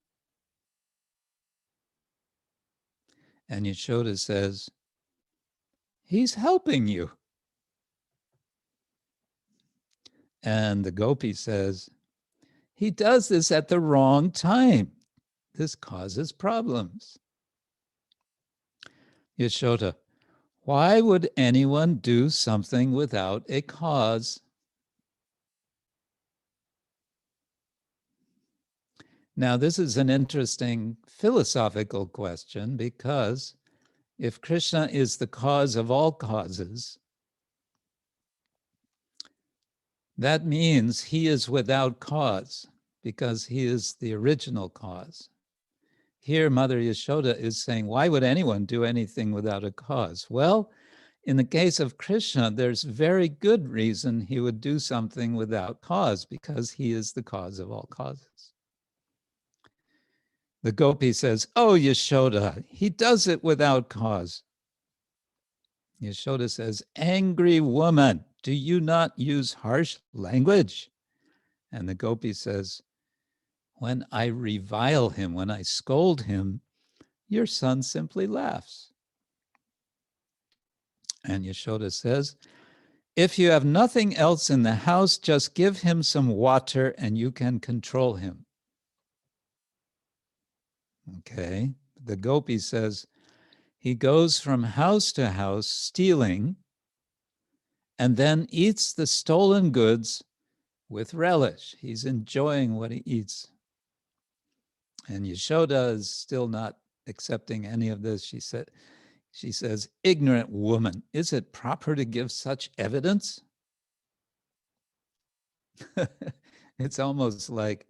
A: And Yashoda says, he's helping you. And the gopi says, he does this at the wrong time. This causes problems. Yashoda, why would anyone do something without a cause? Now, this is an interesting philosophical question, because if Krishna is the cause of all causes, that means he is without cause, because he is the original cause. Here, Mother Yashoda is saying, why would anyone do anything without a cause? Well, in the case of Krishna, there's very good reason he would do something without cause, because he is the cause of all causes. The gopi says, oh, Yashoda, he does it without cause. Yashoda says, angry woman, do you not use harsh language? And the gopi says, when I revile him, when I scold him, your son simply laughs. And Yashoda says, if you have nothing else in the house, just give him some water and you can control him. Okay, the gopi says, he goes from house to house stealing and then eats the stolen goods with relish. He's enjoying what he eats. And Yashoda is still not accepting any of this. She says, ignorant woman, is it proper to give such evidence? It's almost like,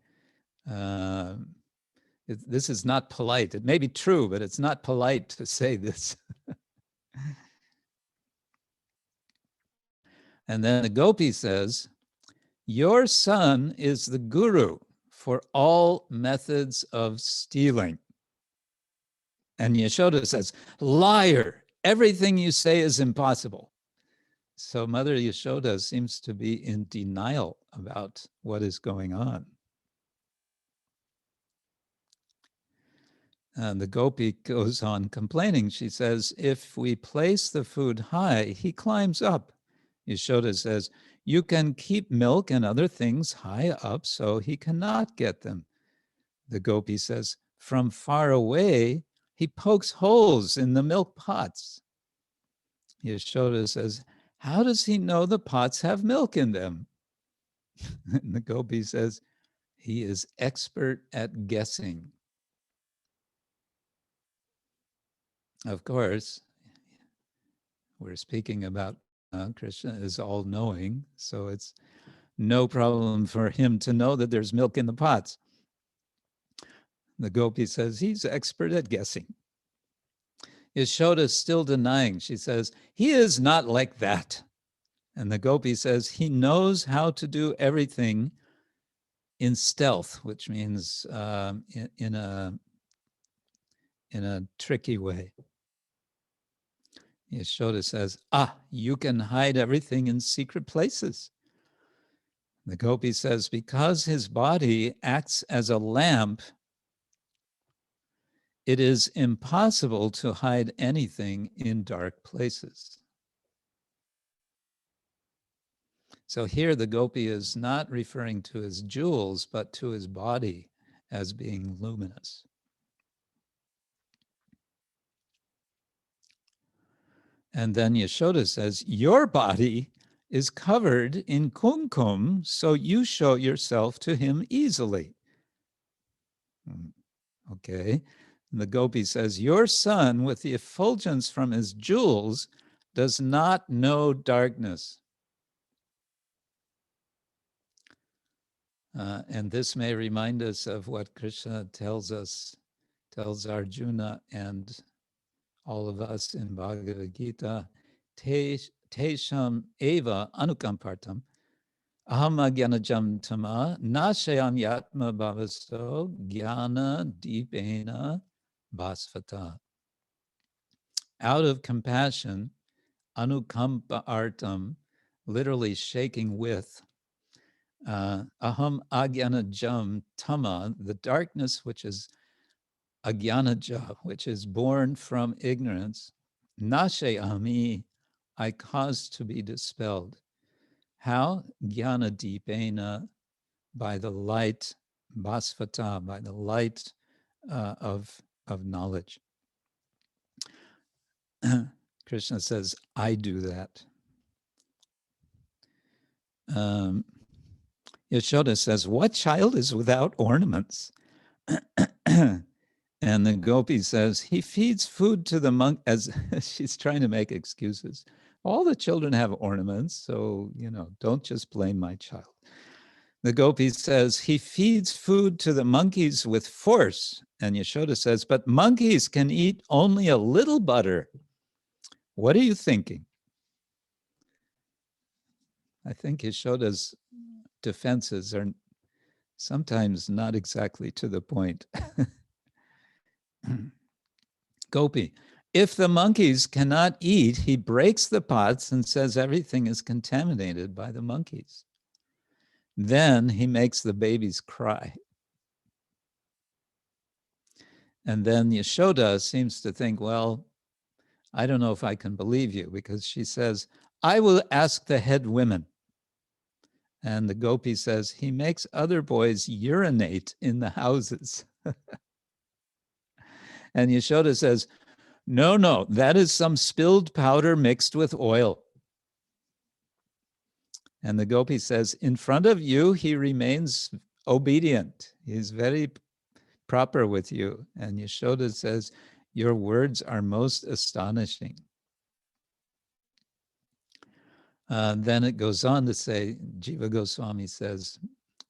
A: this is not polite. It may be true, but it's not polite to say this. And then the gopi says, your son is the guru for all methods of stealing. And Yashoda says, liar, everything you say is impossible. So Mother Yashoda seems to be in denial about what is going on. And the gopi goes on complaining. She says, if we place the food high, he climbs up. Yashoda says, you can keep milk and other things high up so he cannot get them. The gopi says, from far away, he pokes holes in the milk pots. Yashoda says, how does he know the pots have milk in them? And the gopi says, he is expert at guessing. Of course, we're speaking about Krishna is all-knowing, so it's no problem for him to know that there's milk in the pots. The gopi says, he's expert at guessing. Yashoda is still denying. She says, he is not like that. And the gopi says, he knows how to do everything in stealth, which means in a tricky way. Yashoda says, you can hide everything in secret places. The gopi says, because his body acts as a lamp, it is impossible to hide anything in dark places. So here the gopi is not referring to his jewels, but to his body as being luminous. And then Yashoda says, your body is covered in kumkum, so you show yourself to him easily. Okay. And the gopi says, your son, with the effulgence from his jewels, does not know darkness. And this may remind us of what Krishna tells Arjuna and all of us in Bhagavad Gita, Tesham eva anukampartam, aham agyanajam tama, nashayam yatma bhavaso, jnana dipena bhasvata. Out of compassion, anukampa artam, literally shaking with, aham agyanajam tama, the darkness which is agyanaja, which is born from ignorance, nashayami, I cause to be dispelled. How? Jnana dipena, by the light, bhasvata, by the light of knowledge. Krishna says, I do that. Yashoda says, what child is without ornaments? And the gopi says, he feeds food to the monk, as she's trying to make excuses. All the children have ornaments, so, don't just blame my child. The gopi says, he feeds food to the monkeys with force. And Yashoda says, but monkeys can eat only a little butter. What are you thinking? I think Yashoda's defenses are sometimes not exactly to the point. Gopi, if the monkeys cannot eat, he breaks the pots and says everything is contaminated by the monkeys. Then he makes the babies cry. And then Yashoda seems to think, well, I don't know if I can believe you, because she says, I will ask the head women. And the gopi says, he makes other boys urinate in the houses. And Yashoda says, no, that is some spilled powder mixed with oil. And the gopi says, in front of you, he remains obedient. He's very proper with you. And Yashoda says, your words are most astonishing. Then it goes on to say, Jiva Goswami says,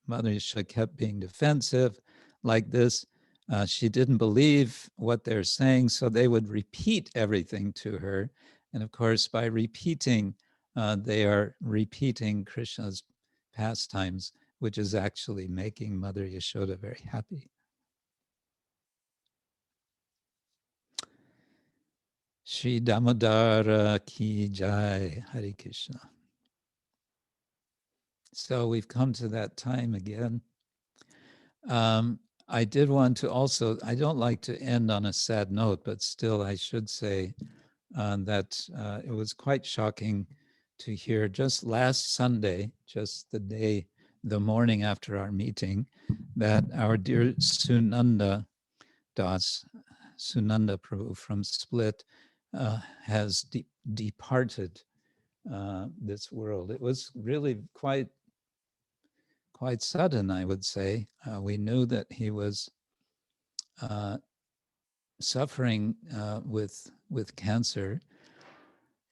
A: Mother Yashoda kept being defensive like this. She didn't believe what they're saying, so they would repeat everything to her. And of course, by repeating, they are repeating Krishna's pastimes, which is actually making Mother Yashoda very happy. Shri Damodara ki jai, Hare Krishna. So we've come to that time again. I did want to also, I don't like to end on a sad note, but still I should say that it was quite shocking to hear just last Sunday, just the morning after our meeting, that our dear Sunanda Das, Sunanda Prabhu from Split, has departed this world. It was really quite sudden, I would say. We knew that he was suffering with cancer,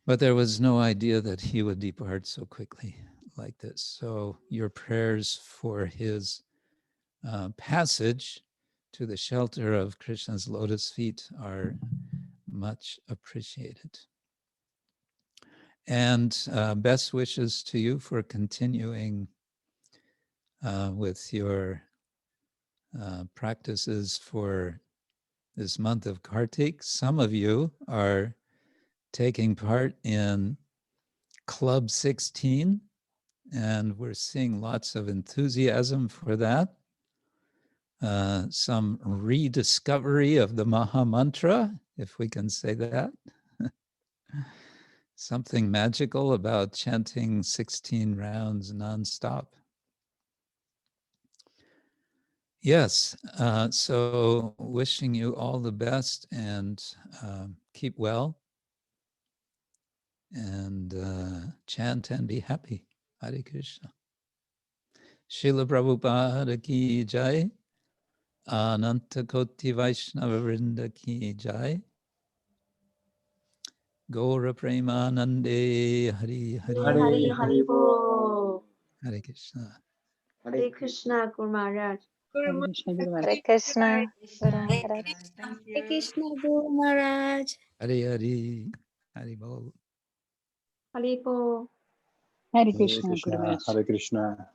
A: but there was no idea that he would depart so quickly like this. So your prayers for his passage to the shelter of Krishna's lotus feet are much appreciated. And best wishes to you for continuing with your practices for this month of Kartik. Some of you are taking part in Club 16, and we're seeing lots of enthusiasm for that. some rediscovery of the Maha Mantra, if we can say that. Something magical about chanting 16 rounds nonstop. Yes, so wishing you all the best and keep well and chant and be happy. Hare Krishna. Srila Prabhupada ki jai. Ananta Koti Vaishnava Vrinda ki jai. Gaura Premanande Hari Hari
J: Hari Hari Bo.
A: Hare Krishna.
J: Hare Krishna, Guru Maharaj.
K: Hare Krishna.
C: Krishna.
K: Hare
C: Thank you.
F: Hare Krishna, Guru Maharaj.
A: Hari Hari Hari Bol.
J: Hari Bo.
L: Hare Krishna, Guru Maharaj.
M: Hare Krishna.